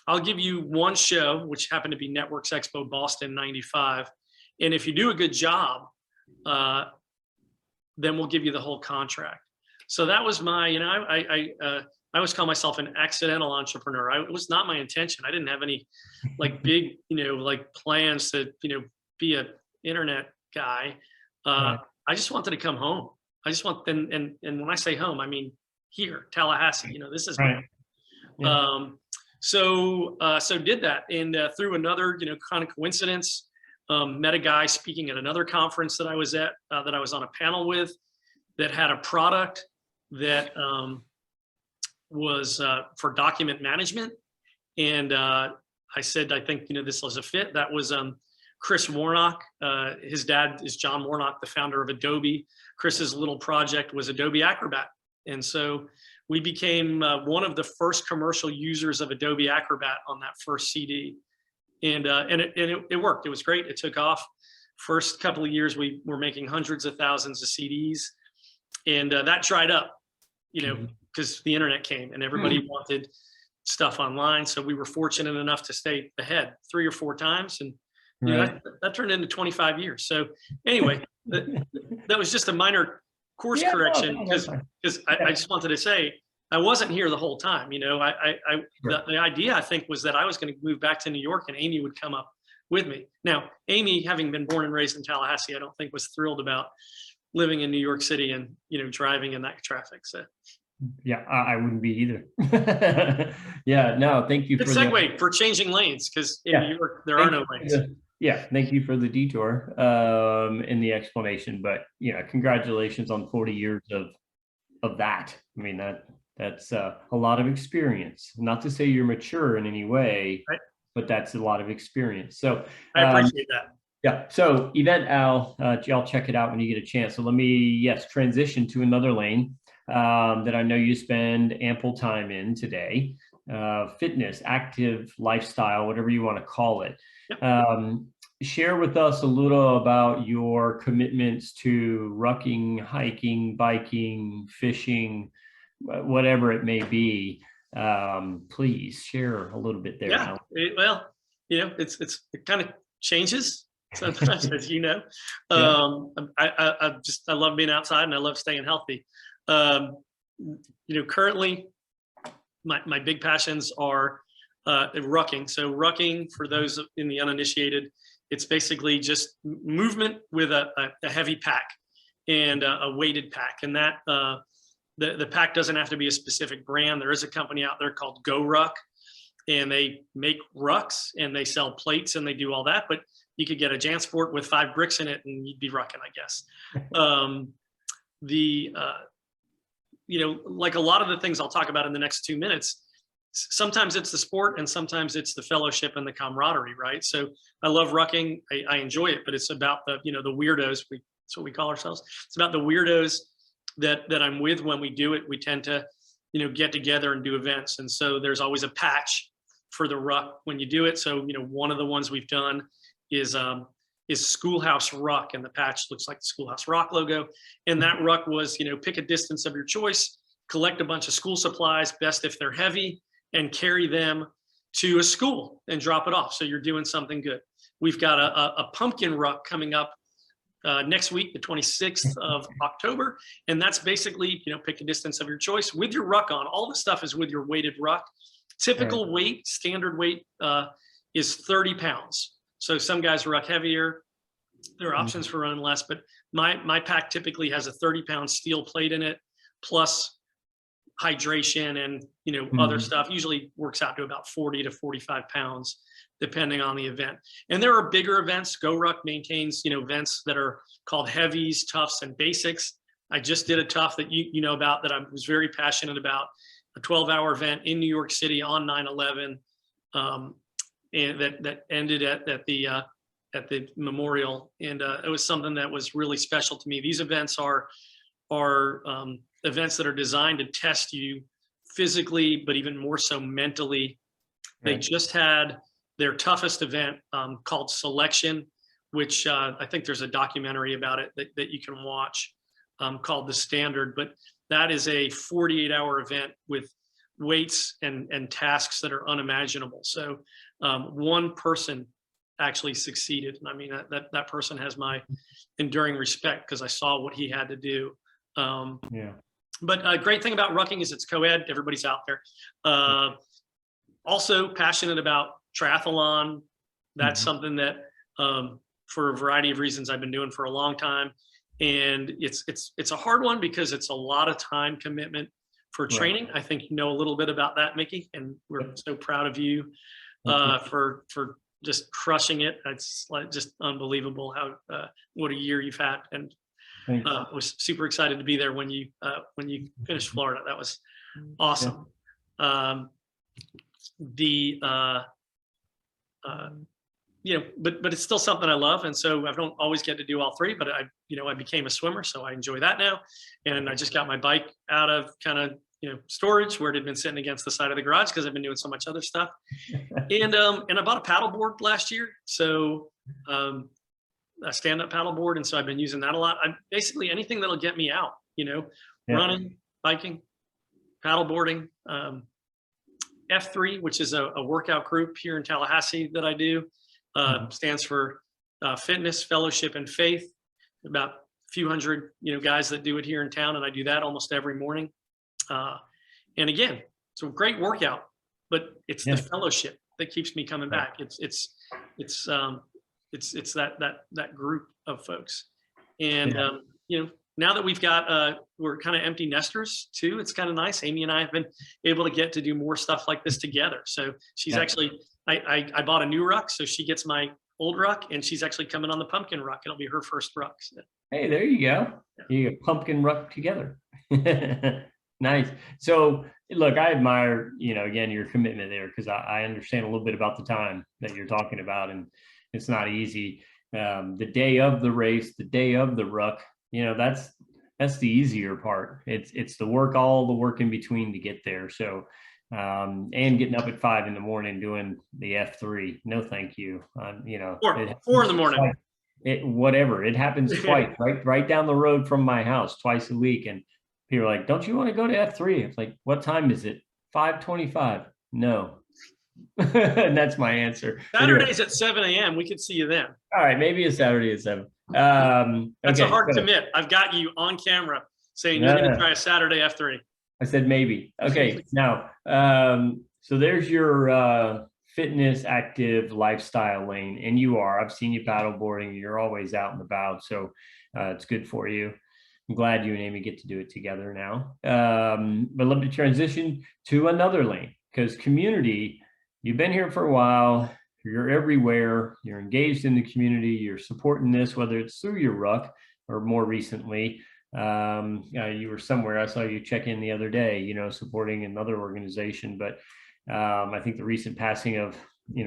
I'll give you one show, which happened to be Networks Expo Boston 95. And if you do a good job, then we'll give you the whole contract. So that was my, I always call myself an accidental entrepreneur. It was not my intention. I didn't have any big, plans to, be an internet guy. Right. I just wanted to come home. I just want, and when I say home, I mean here, Tallahassee. This is right. Yeah. So did that, and through another, kind of coincidence, met a guy speaking at another conference that I was at, that I was on a panel with, that had a product that was for document management, and I said, I think this was a fit. That was Chris Warnock. His dad is John Warnock, the founder of Adobe. Chris's little project was Adobe Acrobat. And so we became one of the first commercial users of Adobe Acrobat on that first CD. And it worked. It was great. It took off. First couple of years, we were making hundreds of thousands of CDs. And that dried up, because the internet came and everybody wanted stuff online. So we were fortunate enough to stay ahead 3 or 4 times. And that turned into 25 years. So anyway, that was just a minor course correction, because I just wanted to say I wasn't here the whole time. The idea, I think, was that I was going to move back to New York and Amy would come up with me. Now, Amy, having been born and raised in Tallahassee, I don't think was thrilled about living in New York City and driving in that traffic. So yeah, I wouldn't be either. Yeah, no, thank you. Good segue for changing lanes, because in New York there are no lanes. Yeah, thank you for the detour in the explanation. But congratulations on 40 years of that. I mean, that's a lot of experience. Not to say you're mature in any way, right, but that's a lot of experience. So I appreciate that. Yeah. So Event Al, y'all check it out when you get a chance. So let me, transition to another lane that I know you spend ample time in today. Fitness, active lifestyle, whatever you want to call it. Yep. Share with us a little about your commitments to rucking, hiking, biking, fishing, whatever it may be. Please share a little bit there. Yeah. It kind of changes sometimes, as you know. I love being outside and I love staying healthy. Currently my big passions are rucking. So rucking, for those in the uninitiated, it's basically just movement with a heavy pack and a weighted pack. And that the pack doesn't have to be a specific brand. There is a company out there called Go Ruck, and they make rucks and they sell plates and they do all that. But you could get a JanSport with 5 bricks in it and you'd be rucking, I guess. Like a lot of the things I'll talk about in the next 2 minutes, sometimes it's the sport and sometimes it's the fellowship and the camaraderie, right? So I love rucking. I enjoy it, but it's about the weirdos. That's what we call ourselves. It's about the weirdos that I'm with when we do it. We tend to, get together and do events. And so there's always a patch for the ruck when you do it. So, one of the ones we've done is Schoolhouse Ruck, and the patch looks like the Schoolhouse Rock logo. And that ruck was, pick a distance of your choice, collect a bunch of school supplies, best if they're heavy, and carry them to a school and drop it off. So you're doing something good. We've got a pumpkin ruck coming up next week, the 26th of October. And that's basically, pick a distance of your choice with your ruck on. All the stuff is with your weighted ruck. Typical weight, standard weight is 30 pounds. So some guys ruck heavier. There are options for running less, but my pack typically has a 30-pound steel plate in it, plus hydration and other stuff. Usually works out to about 40 to 45 pounds depending on the event. And there are bigger events. Go Ruck maintains, events that are called heavies, toughs, and basics. I just did a tough that you know about, that I was very passionate about, a 12-hour event in New York City on 9/11, and that ended at the memorial. And it was something that was really special to me. These events are events that are designed to test you physically, but even more so mentally. They Right. just had their toughest event called Selection, which I think there's a documentary about it that you can watch called The Standard. But that is a 48-hour event with weights and tasks that are unimaginable. So one person actually succeeded. And I mean, that person has my enduring respect, because I saw what he had to do. Yeah. But a great thing about Rucking is it's co-ed. Everybody's out there. Also passionate about triathlon. That's something that, for a variety of reasons, I've been doing for a long time. And it's a hard one because it's a lot of time commitment for training. I think you know a little bit about that, Mickey, and we're so proud of you for just crushing it. It's like just unbelievable how what a year you've had. And was super excited to be there when you finished Florida. That was awesome. Yeah. But it's still something I love, and so I don't always get to do all three. But I became a swimmer, so I enjoy that now. And I just got my bike out of kind of storage where it had been sitting against the side of the garage because I've been doing so much other stuff. And I bought a paddleboard last year, so a stand-up paddleboard, and so I've been using that a lot. I'm basically anything that'll get me out, running, biking, paddleboarding. F3, which is a workout group here in Tallahassee that I do, stands for Fitness, Fellowship, and Faith. About a few hundred, guys that do it here in town, and I do that almost every morning. And again, it's a great workout, but it's the fellowship that keeps me coming back. It's that group of folks. And now that we've got we're kind of empty nesters too, it's kind of nice. Amy and I have been able to get to do more stuff like this together. So she's actually I bought a new ruck, so she gets my old ruck, and she's actually coming on the pumpkin ruck. It'll be her first ruck. So. Hey, there you go. You get pumpkin ruck together. Nice. So look, I admire, again, your commitment there, because I understand a little bit about the time that you're talking about, and it's not easy. The day of the race, the day of the ruck, that's the easier part. It's the work, all the work in between to get there. So, and getting up at 5 a.m. doing the F3. No, thank you. 4 in the morning. Whatever. It happens twice, right down the road from my house, twice a week. And people are like, don't you want to go to F3? It's like, what time is it? 5:25. No. And that's my answer. Saturdays at 7 a.m. We could see you then. All right, maybe a Saturday at 7. That's a hard commit. I've got you on camera saying you're going to try a Saturday F3. I said maybe. Okay, now, so there's your fitness, active lifestyle lane, and I've seen you paddleboarding. You're always out and about, so it's good for you. I'm glad you and Amy get to do it together now. But let me transition to another lane, because community. You've been here for a while, you're everywhere, you're engaged in the community, you're supporting this, whether it's through your ruck or more recently, you were somewhere, I saw you check in the other day, supporting another organization. But I think the recent passing of,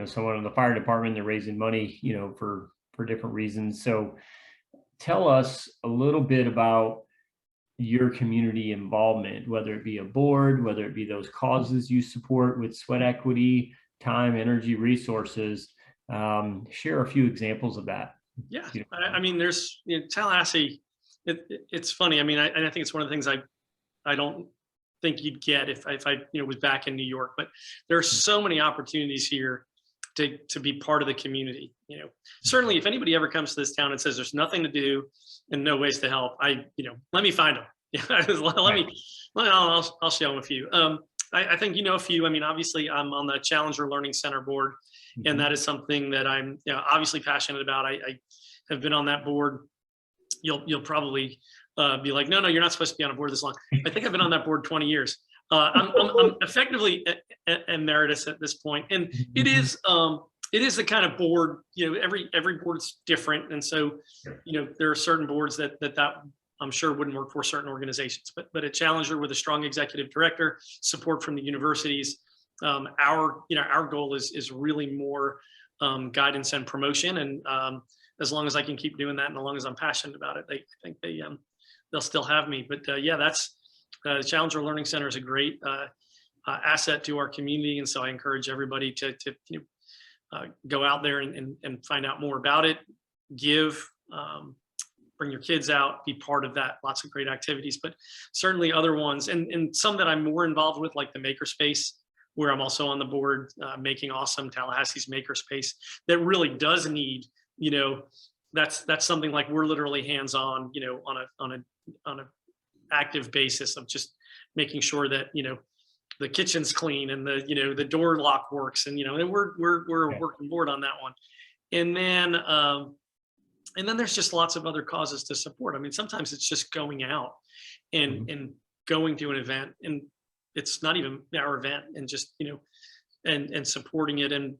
someone in the fire department, they're raising money, for different reasons. So tell us a little bit about your community involvement, whether it be a board, whether it be those causes you support with sweat equity, time, energy, resources. Share a few examples of that. Yeah, I mean, there's Tallahassee. It's funny. I mean, I think it's one of the things I don't think you'd get if I was back in New York. But there are so many opportunities here to be part of the community. Certainly, if anybody ever comes to this town and says there's nothing to do and no ways to help, let me find them. I'll show them a few. I think a few. I mean, obviously, I'm on the Challenger Learning Center board, and that is something that I'm obviously passionate about. I have been on that board. You'll probably be like, no, you're not supposed to be on a board this long. I think I've been on that board 20 years. I'm effectively emeritus at this point, and it is it is the kind of board, every board's different. And so, there are certain boards that I'm sure wouldn't work for certain organizations, but a Challenger with a strong executive director, support from the universities. Our goal is really more guidance and promotion. And as long as I can keep doing that, and as long as I'm passionate about it, I think they'll still have me. But that's Challenger Learning Center is a great asset to our community. And so I encourage everybody to go out there and find out more about it, give, bring your kids out, be part of that. Lots of great activities, but certainly other ones, and some that I'm more involved with, like the Makerspace, where I'm also on the board, Making Awesome, Tallahassee's Makerspace, that really does need, that's something like we're literally hands-on, on a active basis of just making sure that, the kitchen's clean and the door lock works, and and we're a working board on that one. And then there's just lots of other causes to support. I mean, sometimes it's just going out and going to an event, and it's not even our event, and just and supporting it, and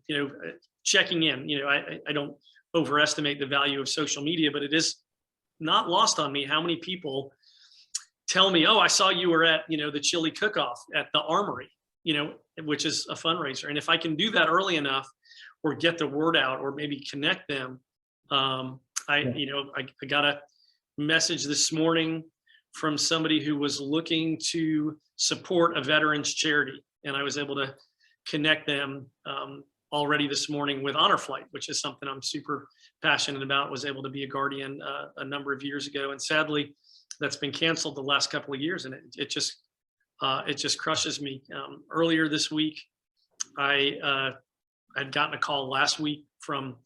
checking in. I don't overestimate the value of social media, but it is not lost on me how many people tell me, oh, I saw you were at the chili cook-off at the Armory, which is a fundraiser. And if I can do that early enough, or get the word out, or maybe connect them, I got a message this morning from somebody who was looking to support a veterans charity, and I was able to connect them already this morning with Honor Flight, which is something I'm super passionate about. Was able to be a guardian a number of years ago, and sadly, that's been canceled the last couple of years, and it just crushes me. Earlier this week, I'd gotten a call last week from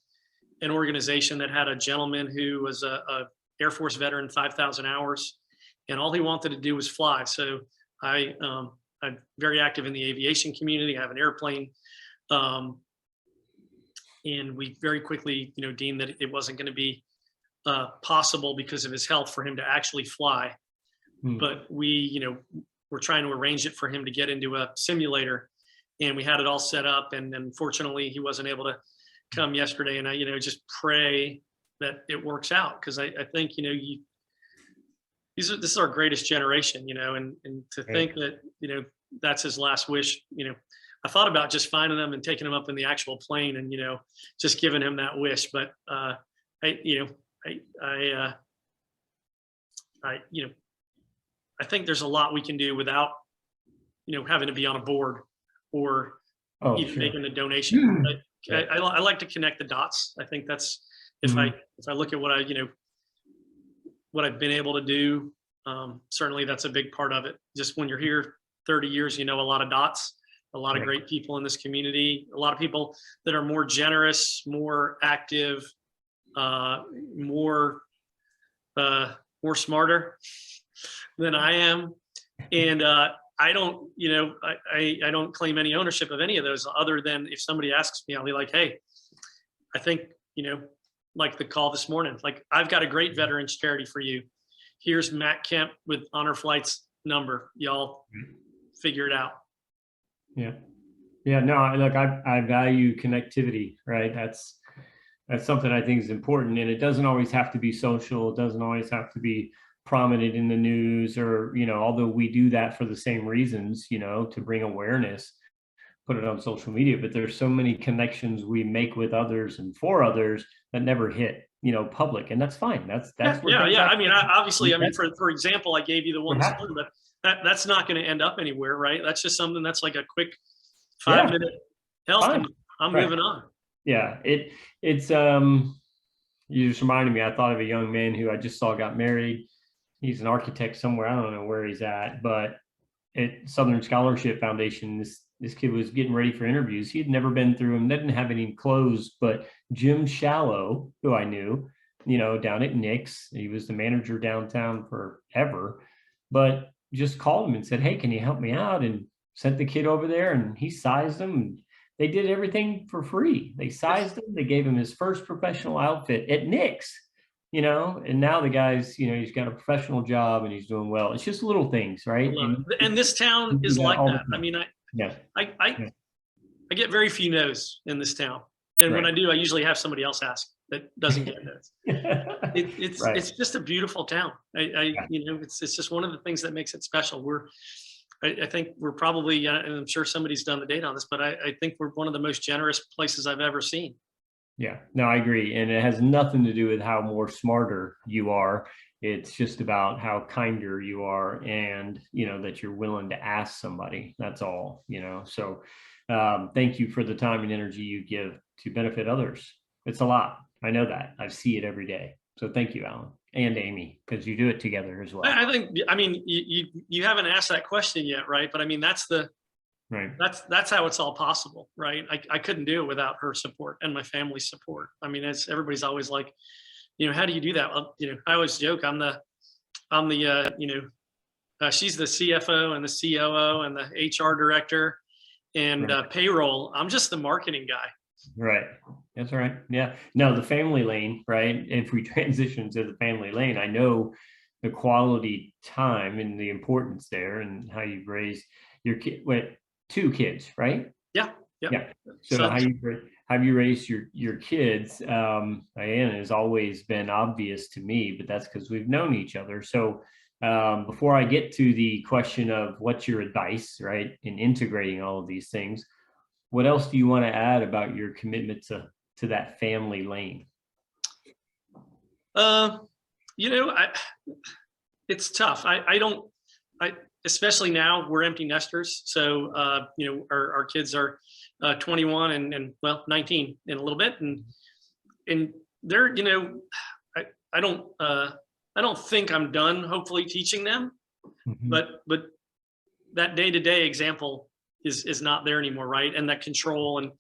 an organization that had a gentleman who was a Air Force veteran, 5,000 hours, and all he wanted to do was fly. So I'm very active in the aviation community. I have an airplane, and we very quickly, deemed that it wasn't going to be possible because of his health for him to actually fly. But we, we're trying to arrange it for him to get into a simulator, and we had it all set up. And unfortunately, he wasn't able to come yesterday. And I, just pray that it works out, because I think, this is our greatest generation, and to think that, that's his last wish. I thought about just finding him and taking him up in the actual plane and, just giving him that wish. But I think there's a lot we can do without, having to be on a board or even making a donation. I like to connect the dots. I think that's, if I look at what what I've been able to do, certainly that's a big part of it. Just when you're here 30 years, a lot of dots, a lot of great people in this community, a lot of people that are more generous, more active, more smarter than I am. And I don't, I don't claim any ownership of any of those, other than if somebody asks me, I'll be like, hey, I think, like the call this morning, like, I've got a great veterans charity for you. Here's Matt Kemp with Honor Flight's number. Y'all figure it out. Yeah. No, look, I value connectivity, right? That's something I think is important, and it doesn't always have to be social. It doesn't always have to be prominent in the news, or, although we do that for the same reasons, to bring awareness, put it on social media. But there's so many connections we make with others and for others that never hit, public, and that's fine. That's yeah. I mean, obviously, for example, I gave you the one, but that's not going to end up anywhere, right? That's just something that's like a quick 5-minute help, and I'm moving on. Yeah, it's you just reminded me. I thought of a young man who I just saw got married. He's an architect somewhere. I don't know where he's at, but at Southern Scholarship Foundation, this kid was getting ready for interviews. He had never been through them, didn't have any clothes, but Jim Shallow, who I knew, down at Nick's, he was the manager downtown forever, but just called him and said, hey, can you help me out? And sent the kid over there, and he sized him, and they did everything for free. They sized him. They gave him his first professional outfit at Nick's, and now the guy's, he's got a professional job and he's doing well. It's just little things, right? And this town is like that. I mean, I get very few no's in this town. And when Right. I do, I usually have somebody else ask that doesn't get notes. Right. It's just a beautiful town. Yeah. It's just one of the things that makes it special. I think we're probably, and I'm sure somebody's done the data on this, but I think we're one of the most generous places I've ever seen. Yeah, no, I agree. And it has nothing to do with how more smarter you are. It's just about how kinder you are and, that you're willing to ask somebody. That's all, So thank you for the time and energy you give to benefit others. It's a lot. I know that. I see it every day. So thank you, Alan and Amy, because you do it together as well. I think, I mean, you haven't asked that question yet, right? But I mean, Right. that's how it's all possible, right? I couldn't do it without her support and my family's support. I mean, as everybody's always like, how do you do that? Well, I always joke, I'm the she's the CFO and the COO and the HR director and Right. payroll. I'm just the marketing guy. Right. That's right. Yeah. No, the family lane, right? If we transition to the family lane, I know the quality time and the importance there and how you've raised your kid. Wait, 2 kids, right? Yeah. Yeah. So Sons. how you raised your kids, Diana, has always been obvious to me, but that's because we've known each other. So before I get to the question of what's your advice, right, in integrating all of these things, what else do you want to add about your commitment to that family lane? It's tough. Especially now we're empty nesters. So, our kids are 21 and well, 19 in a little bit. And they're, I don't think I'm done, hopefully teaching them, Mhm. but that day-to-day example is not there anymore. Right. And that control and,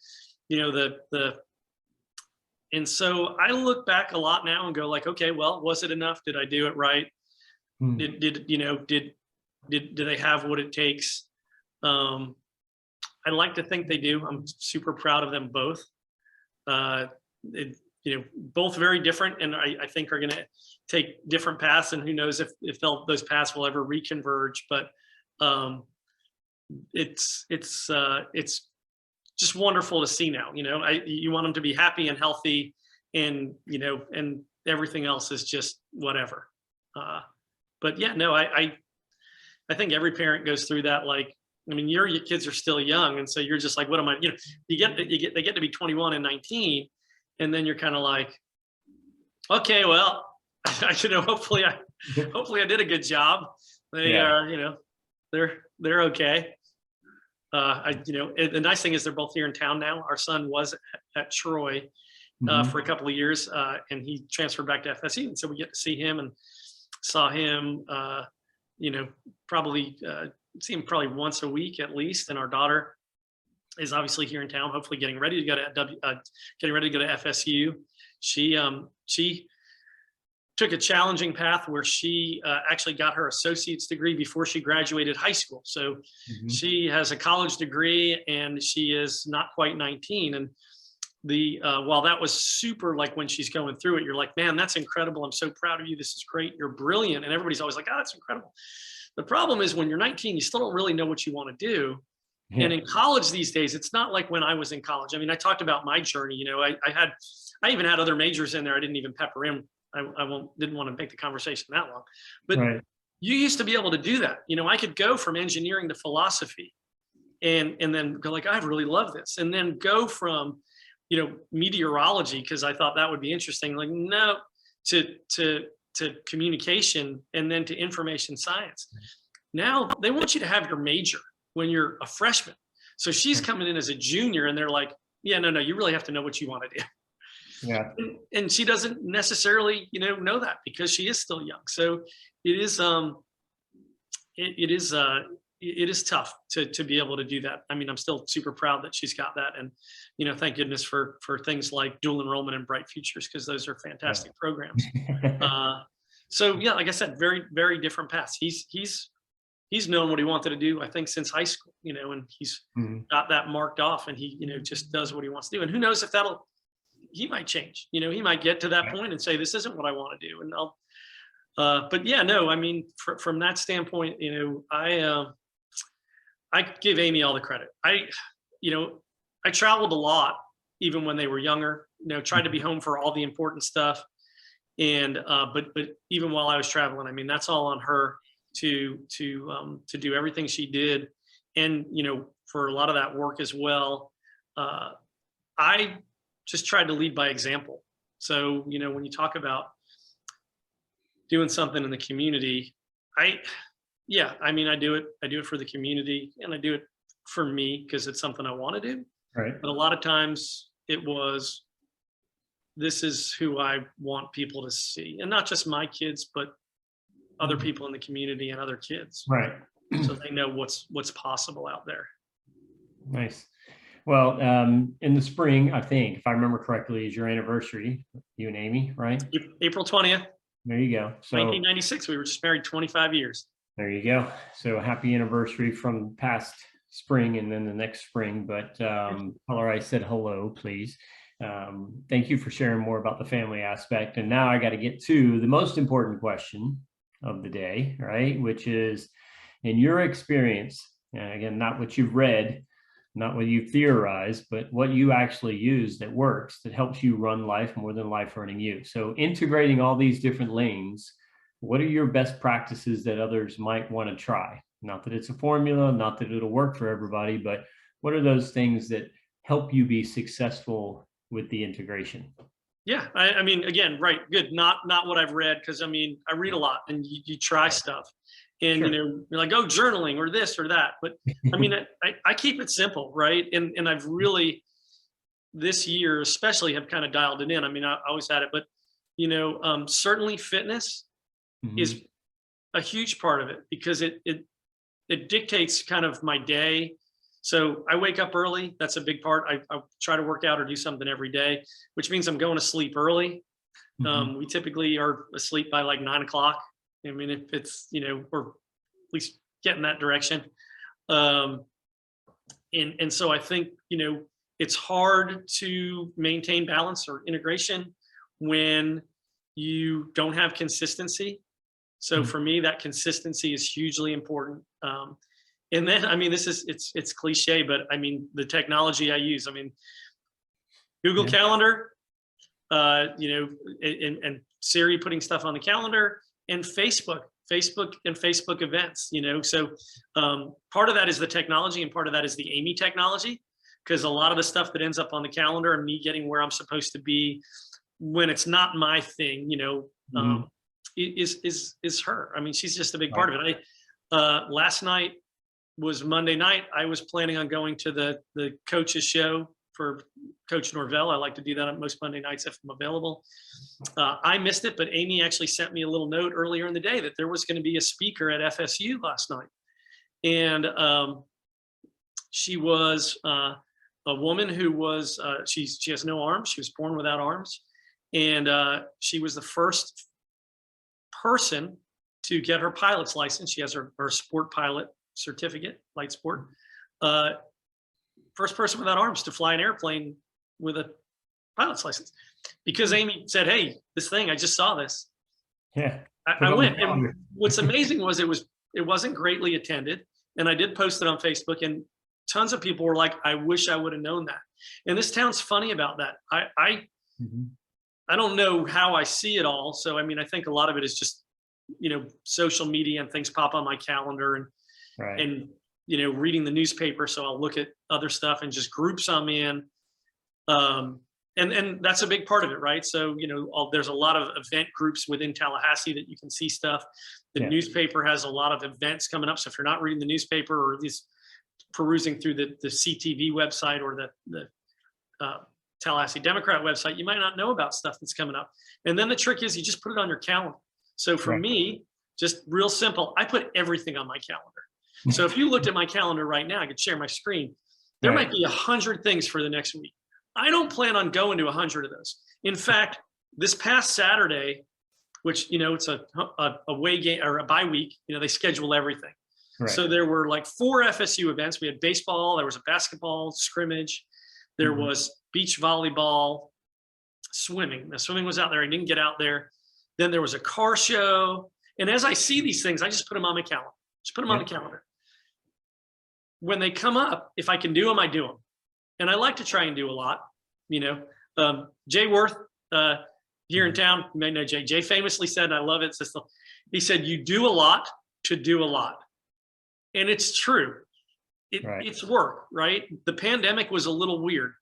and so I look back a lot now and go like, okay, well, was it enough? Did I do it right? Mm. Did they have what it takes? I like to think they do. I'm super proud of them both. Both very different, and I think are going to take different paths. And who knows if those paths will ever reconverge? But it's just wonderful to see now. You want them to be happy and healthy, and and everything else is just whatever. But yeah, no, I think every parent goes through that. Like, I mean, your kids are still young, and so you're just like, what am I? They get to be 21 and 19, and then you're kind of like, okay, well, hopefully I did a good job. They they're okay. The nice thing is they're both here in town now. Our son was at Troy for a couple of years, and he transferred back to FSU, and so we get to see him and saw him. Probably see him probably once a week at least. And our daughter is obviously here in town, hopefully getting ready to go to FSU. She took a challenging path where she actually got her associate's degree before she graduated high school. So she has a college degree and she is not quite 19. And while that was super, like when she's going through it, you're like, man, that's incredible. I'm so proud of you. This is great. You're brilliant. And everybody's always like, oh, that's incredible. The problem is when you're 19, you still don't really know what you want to do. Yeah. And in college these days, it's not like when I was in college. I mean, I talked about my journey. I even had other majors in there. I didn't even pepper in. Didn't want to make the conversation that long. But right. You used to be able to do that. I could go from engineering to philosophy and then go like, I really love this. And then go from, meteorology, because I thought that would be interesting. Like, no, to communication and then to information science. Now they want you to have your major when you're a freshman. So she's coming in as a junior and they're like, yeah, no, you really have to know what you want to do. Yeah. And she doesn't necessarily, know that because she is still young. So it is tough to be able to do that. I mean, I'm still super proud that she's got that. And, thank goodness for things like dual enrollment and Bright Futures, because those are fantastic programs. So yeah, like I said, very, very different paths. He's known what he wanted to do, I think, since high school, and he's got that marked off, and he, just does what he wants to do. And who knows if he might change, he might get to that point and say, this isn't what I want to do. And but yeah, no, I mean, from that standpoint, I give Amy all the credit. I traveled a lot, even when they were younger, tried to be home for all the important stuff. And, but even while I was traveling, I mean, that's all on her to do everything she did. And, for a lot of that work as well, I just tried to lead by example. So, when you talk about doing something in the community, I do it for the community, and I do it for me because it's something I want to do. Right. But a lot of times it was, this is who I want people to see, and not just my kids, but other people in the community and other kids. Right. So they know what's possible out there. Nice. Well, in the spring, I think, if I remember correctly, is your anniversary, you and Amy, right? April 20th. There you go. So 1996, we were just married 25 years. There you go. So happy anniversary from past spring and then the next spring. But tell her I said hello, please. Thank you for sharing more about the family aspect. And now I got to get to the most important question of the day, right? Which is, in your experience, again, not what you've read, not what you've theorized, but what you actually use that works, that helps you run life more than life running you. So integrating all these different lanes, what are your best practices that others might want to try? Not that it's a formula, not that it'll work for everybody, but what are those things that help you be successful with the integration? Yeah, I mean, again, right, good. Not what I've read, because I mean, I read a lot, and you try stuff, and Sure. you're like, oh, journaling or this or that. But I mean, I keep it simple, right? And I've really, this year especially, have kind of dialed it in. I mean, I always had it, but certainly fitness is a huge part of it, because it dictates kind of my day. So I wake up early. That's a big part. I try to work out or do something every day, which means I'm going to sleep early. We typically are asleep by like 9 o'clock. I mean, if it's, or at least get in that direction. And so I think, it's hard to maintain balance or integration when you don't have consistency. So for me, that consistency is hugely important. And then, I mean, it's cliche, but I mean, the technology I use, I mean, Google Calendar, and Siri putting stuff on the calendar, and Facebook events, so part of that is the technology, and part of that is the Amy technology, because a lot of the stuff that ends up on the calendar and me getting where I'm supposed to be when it's not my thing, is her. I mean, she's just a big part of it. Last night was Monday night. I was planning on going to the coach's show for Coach Norvell. I like to do that on most Monday nights if I'm available. I missed it, but Amy actually sent me a little note earlier in the day that there was going to be a speaker at FSU last night. And she was a woman who was, she has no arms. She was born without arms. And she was the first person to get her pilot's license. She has her sport pilot certificate, light sport. First person without arms to fly an airplane with a pilot's license, because Amy said, hey, this thing, I just saw this. Yeah. I went, and what's amazing was it wasn't greatly attended. And I did post it on Facebook, and tons of people were like, I wish I would have known that. And this town's funny about that. I don't know how I see it all. So, I mean, I think a lot of it is just, social media, and things pop on my calendar, and, and, reading the newspaper. So I'll look at other stuff and just groups I'm in. And that's a big part of it, right? So, there's a lot of event groups within Tallahassee that you can see stuff. The newspaper has a lot of events coming up. So if you're not reading the newspaper, or at least perusing through the CTV website, or the Tallahassee Democrat website, you might not know about stuff that's coming up. And then the trick is you just put it on your calendar. So for me, just real simple, I put everything on my calendar. So if you looked at my calendar right now, I could share my screen. There might be 100 things for the next week. I don't plan on going to 100 of those. In fact, this past Saturday, which, it's a away game or a bye week, they schedule everything. So there were like 4 FSU events. We had baseball, there was a basketball scrimmage, there was beach volleyball, swimming. The swimming was out there. I didn't get out there. Then there was a car show. And as I see these things, I just put them on my calendar. Just put them on the calendar. When they come up, if I can do them, I do them. And I like to try and do a lot. Jay Worth, here in town, you may know Jay. Jay famously said, and I love it, he said, you do a lot to do a lot. And it's true. It's work, right? The pandemic was a little weird.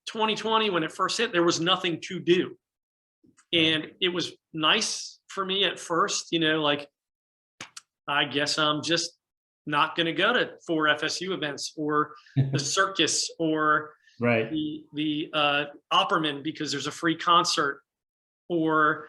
2020, when it first hit, there was nothing to do. And it was nice for me at first, like, I guess I'm just not going to go to 4 FSU events or the circus or the Opperman because there's a free concert, or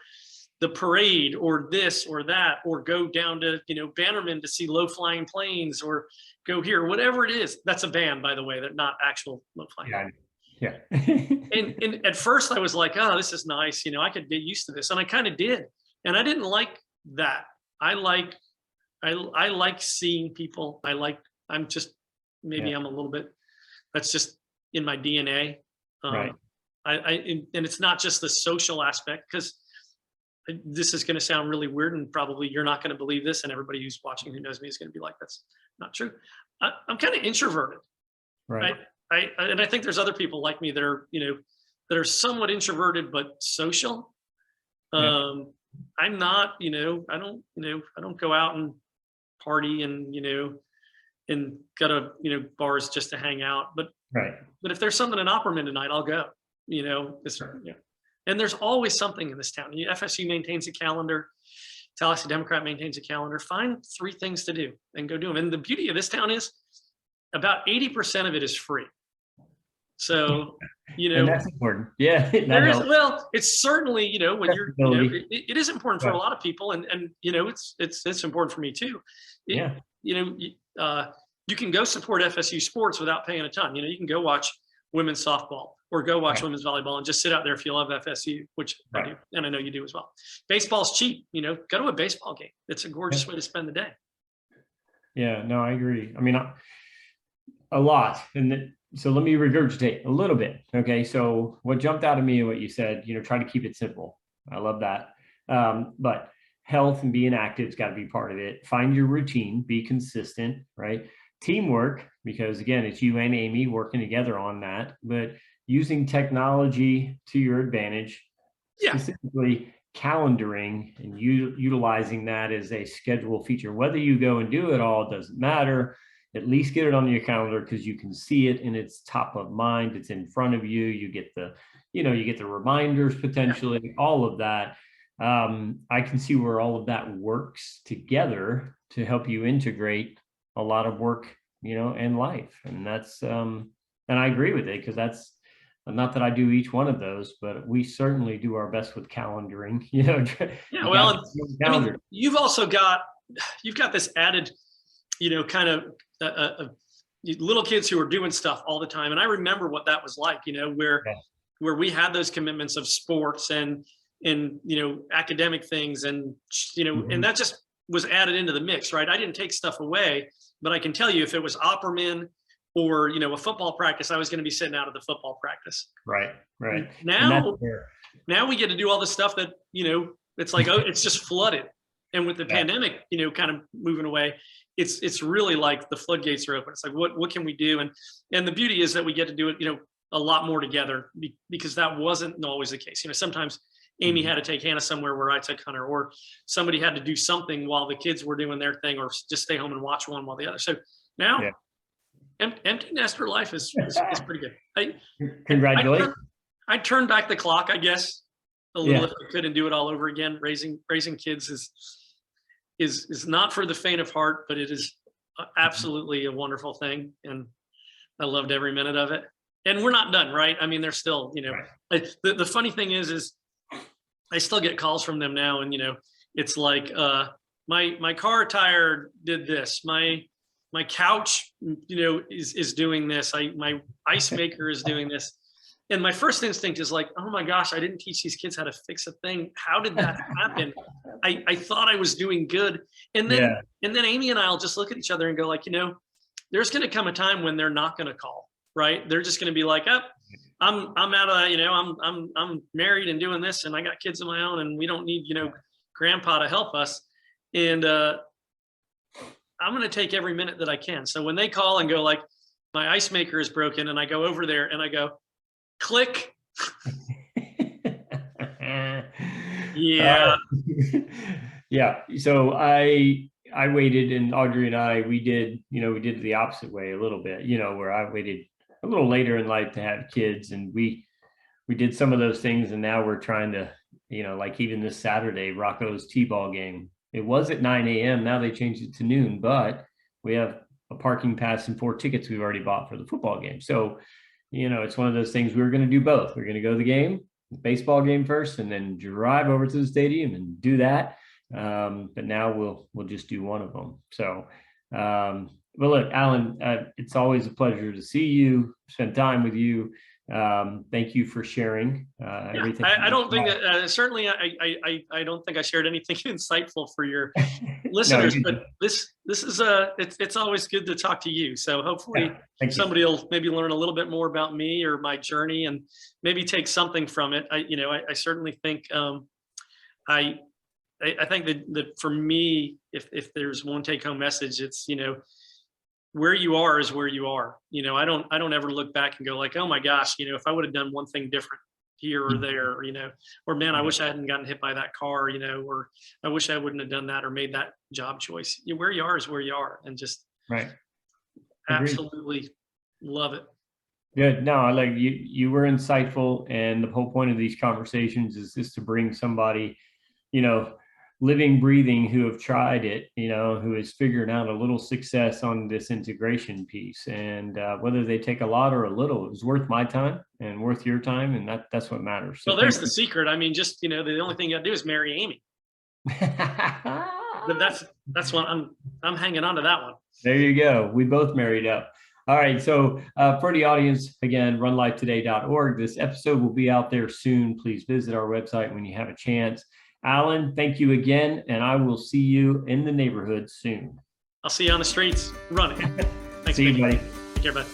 the parade, or this or that, or go down to, Bannerman to see low flying planes, or go here, whatever it is. That's a band, by the way. They're not actual low flying. Yeah. And at first I was like, oh, this is nice. I could get used to this. And I kind of did. And I didn't like that. I like seeing people. I'm a little bit, that's just in my DNA. And it's not just the social aspect, because this is going to sound really weird, and probably you're not going to believe this, and everybody who's watching who knows me is going to be like, that's not true. I'm kind of introverted. Right. And I think there's other people like me that are, that are somewhat introverted but social. I'm not, I don't go out and party and, and go to, bars just to hang out. But if there's something in Opperman tonight, I'll go. And there's always something in this town. FSU maintains a calendar. Tallahassee Democrat maintains a calendar. Find 3 things to do and go do them. And the beauty of this town is about 80% of it is free. So, and that's important. Yeah. Well, it's certainly, when you're, it is important for a lot of people, and it's important for me too. You can go support FSU sports without paying a ton. You can go watch women's softball or go watch women's volleyball and just sit out there if you love FSU, which I do, and I know you do as well. Baseball's cheap. Go to a baseball game. It's a gorgeous way to spend the day. Yeah, no, I agree. I mean, a lot. So let me regurgitate a little bit. Okay. So what jumped out of me and what you said, try to keep it simple. I love that. But health and being active has got to be part of it. Find your routine, be consistent, right? Teamwork, because again, it's you and Amy working together on that, but using technology to your advantage, specifically calendaring and utilizing that as a schedule feature. Whether you go and do it all doesn't matter. At least get it on your calendar, because you can see it and it's top of mind. It's in front of you. You get the, you get the reminders potentially, all of that. I can see where all of that works together to help you integrate a lot of work, and life. And that's, and I agree with it, because that's not that I do each one of those, but we certainly do our best with calendaring, Well, I mean, you've got this added, kind of little kids who are doing stuff all the time. And I remember what that was like, where we had those commitments of sports and academic things, and, and that just was added into the mix, right? I didn't take stuff away, but I can tell you if it was Opperman or, a football practice, I was going to be sitting out of the football practice. Right. Now we get to do all the stuff that, it's like, it's just flooded. And with the pandemic, kind of moving away, it's really like the floodgates are open. It's like, what can we do? And the beauty is that we get to do it, a lot more together, because that wasn't always the case. Sometimes Amy had to take Hannah somewhere where I took Hunter, or somebody had to do something while the kids were doing their thing, or just stay home and watch one while the other. So now empty nester life is pretty good. Congratulations. I turned back the clock, I guess, a little if I could, and do it all over again. Raising kids is not for the faint of heart, but it is absolutely a wonderful thing. And I loved every minute of it. And we're not done, right? I mean, they're still, the funny thing is I still get calls from them now, and, it's like, my car tire did this, my couch, is doing this. My ice maker is doing this. And my first instinct is like, oh my gosh, I didn't teach these kids how to fix a thing. How did that happen? I thought I was doing good. And then Amy and I'll just look at each other and go like, there's going to come a time when they're not going to call, right? They're just going to be like, oh, I'm out of, I'm married and doing this, and I got kids of my own, and we don't need, grandpa to help us. And I'm going to take every minute that I can. So when they call and go like, my ice maker is broken, and I go over there and I go, click, Yeah. Yeah. So I waited, and Audrey and I, we did the opposite way a little bit, where I waited a little later in life to have kids, and we did some of those things, and now we're trying to, like even this Saturday, Rocco's T-ball game. It was at 9 a.m. Now they changed it to noon, but we have a parking pass and 4 tickets we've already bought for the football game. So, it's one of those things. We were going to do both. We're going to go to the game, the baseball game first, and then drive over to the stadium and do that. But now we'll just do one of them. So, but look, Alan, it's always a pleasure to see you, spend time with you. Thank you for sharing everything. I don't think that certainly I don't think I shared anything insightful for your listeners, No, but this is it's always good to talk to you. So hopefully somebody will maybe learn a little bit more about me or my journey and maybe take something from it. I certainly think I think that for me, if there's one take home message, it's where you are is where you are. I don't ever look back and go like, oh my gosh, if I would have done one thing different here or there, or man, I wish I hadn't gotten hit by that car, or I wish I wouldn't have done that or made that job choice. Where you are is where you are, and just absolutely love it. Good. No, I like you. You were insightful, and the whole point of these conversations is just to bring somebody, living, breathing, who have tried it, who has figured out a little success on this integration piece. And whether they take a lot or a little, it was worth my time and worth your time. And that's what matters. So well, there's the secret. I mean, just, the only thing you gotta do is marry Amy. But that's what I'm hanging on to that one. There you go. We both married up. All right. So for the audience, again, Run.Life.Today.org. This episode will be out there soon. Please visit our website when you have a chance. Alan, thank you again, and I will see you in the neighborhood soon. I'll see you on the streets running. Thanks, see you, buddy. Take care, bud.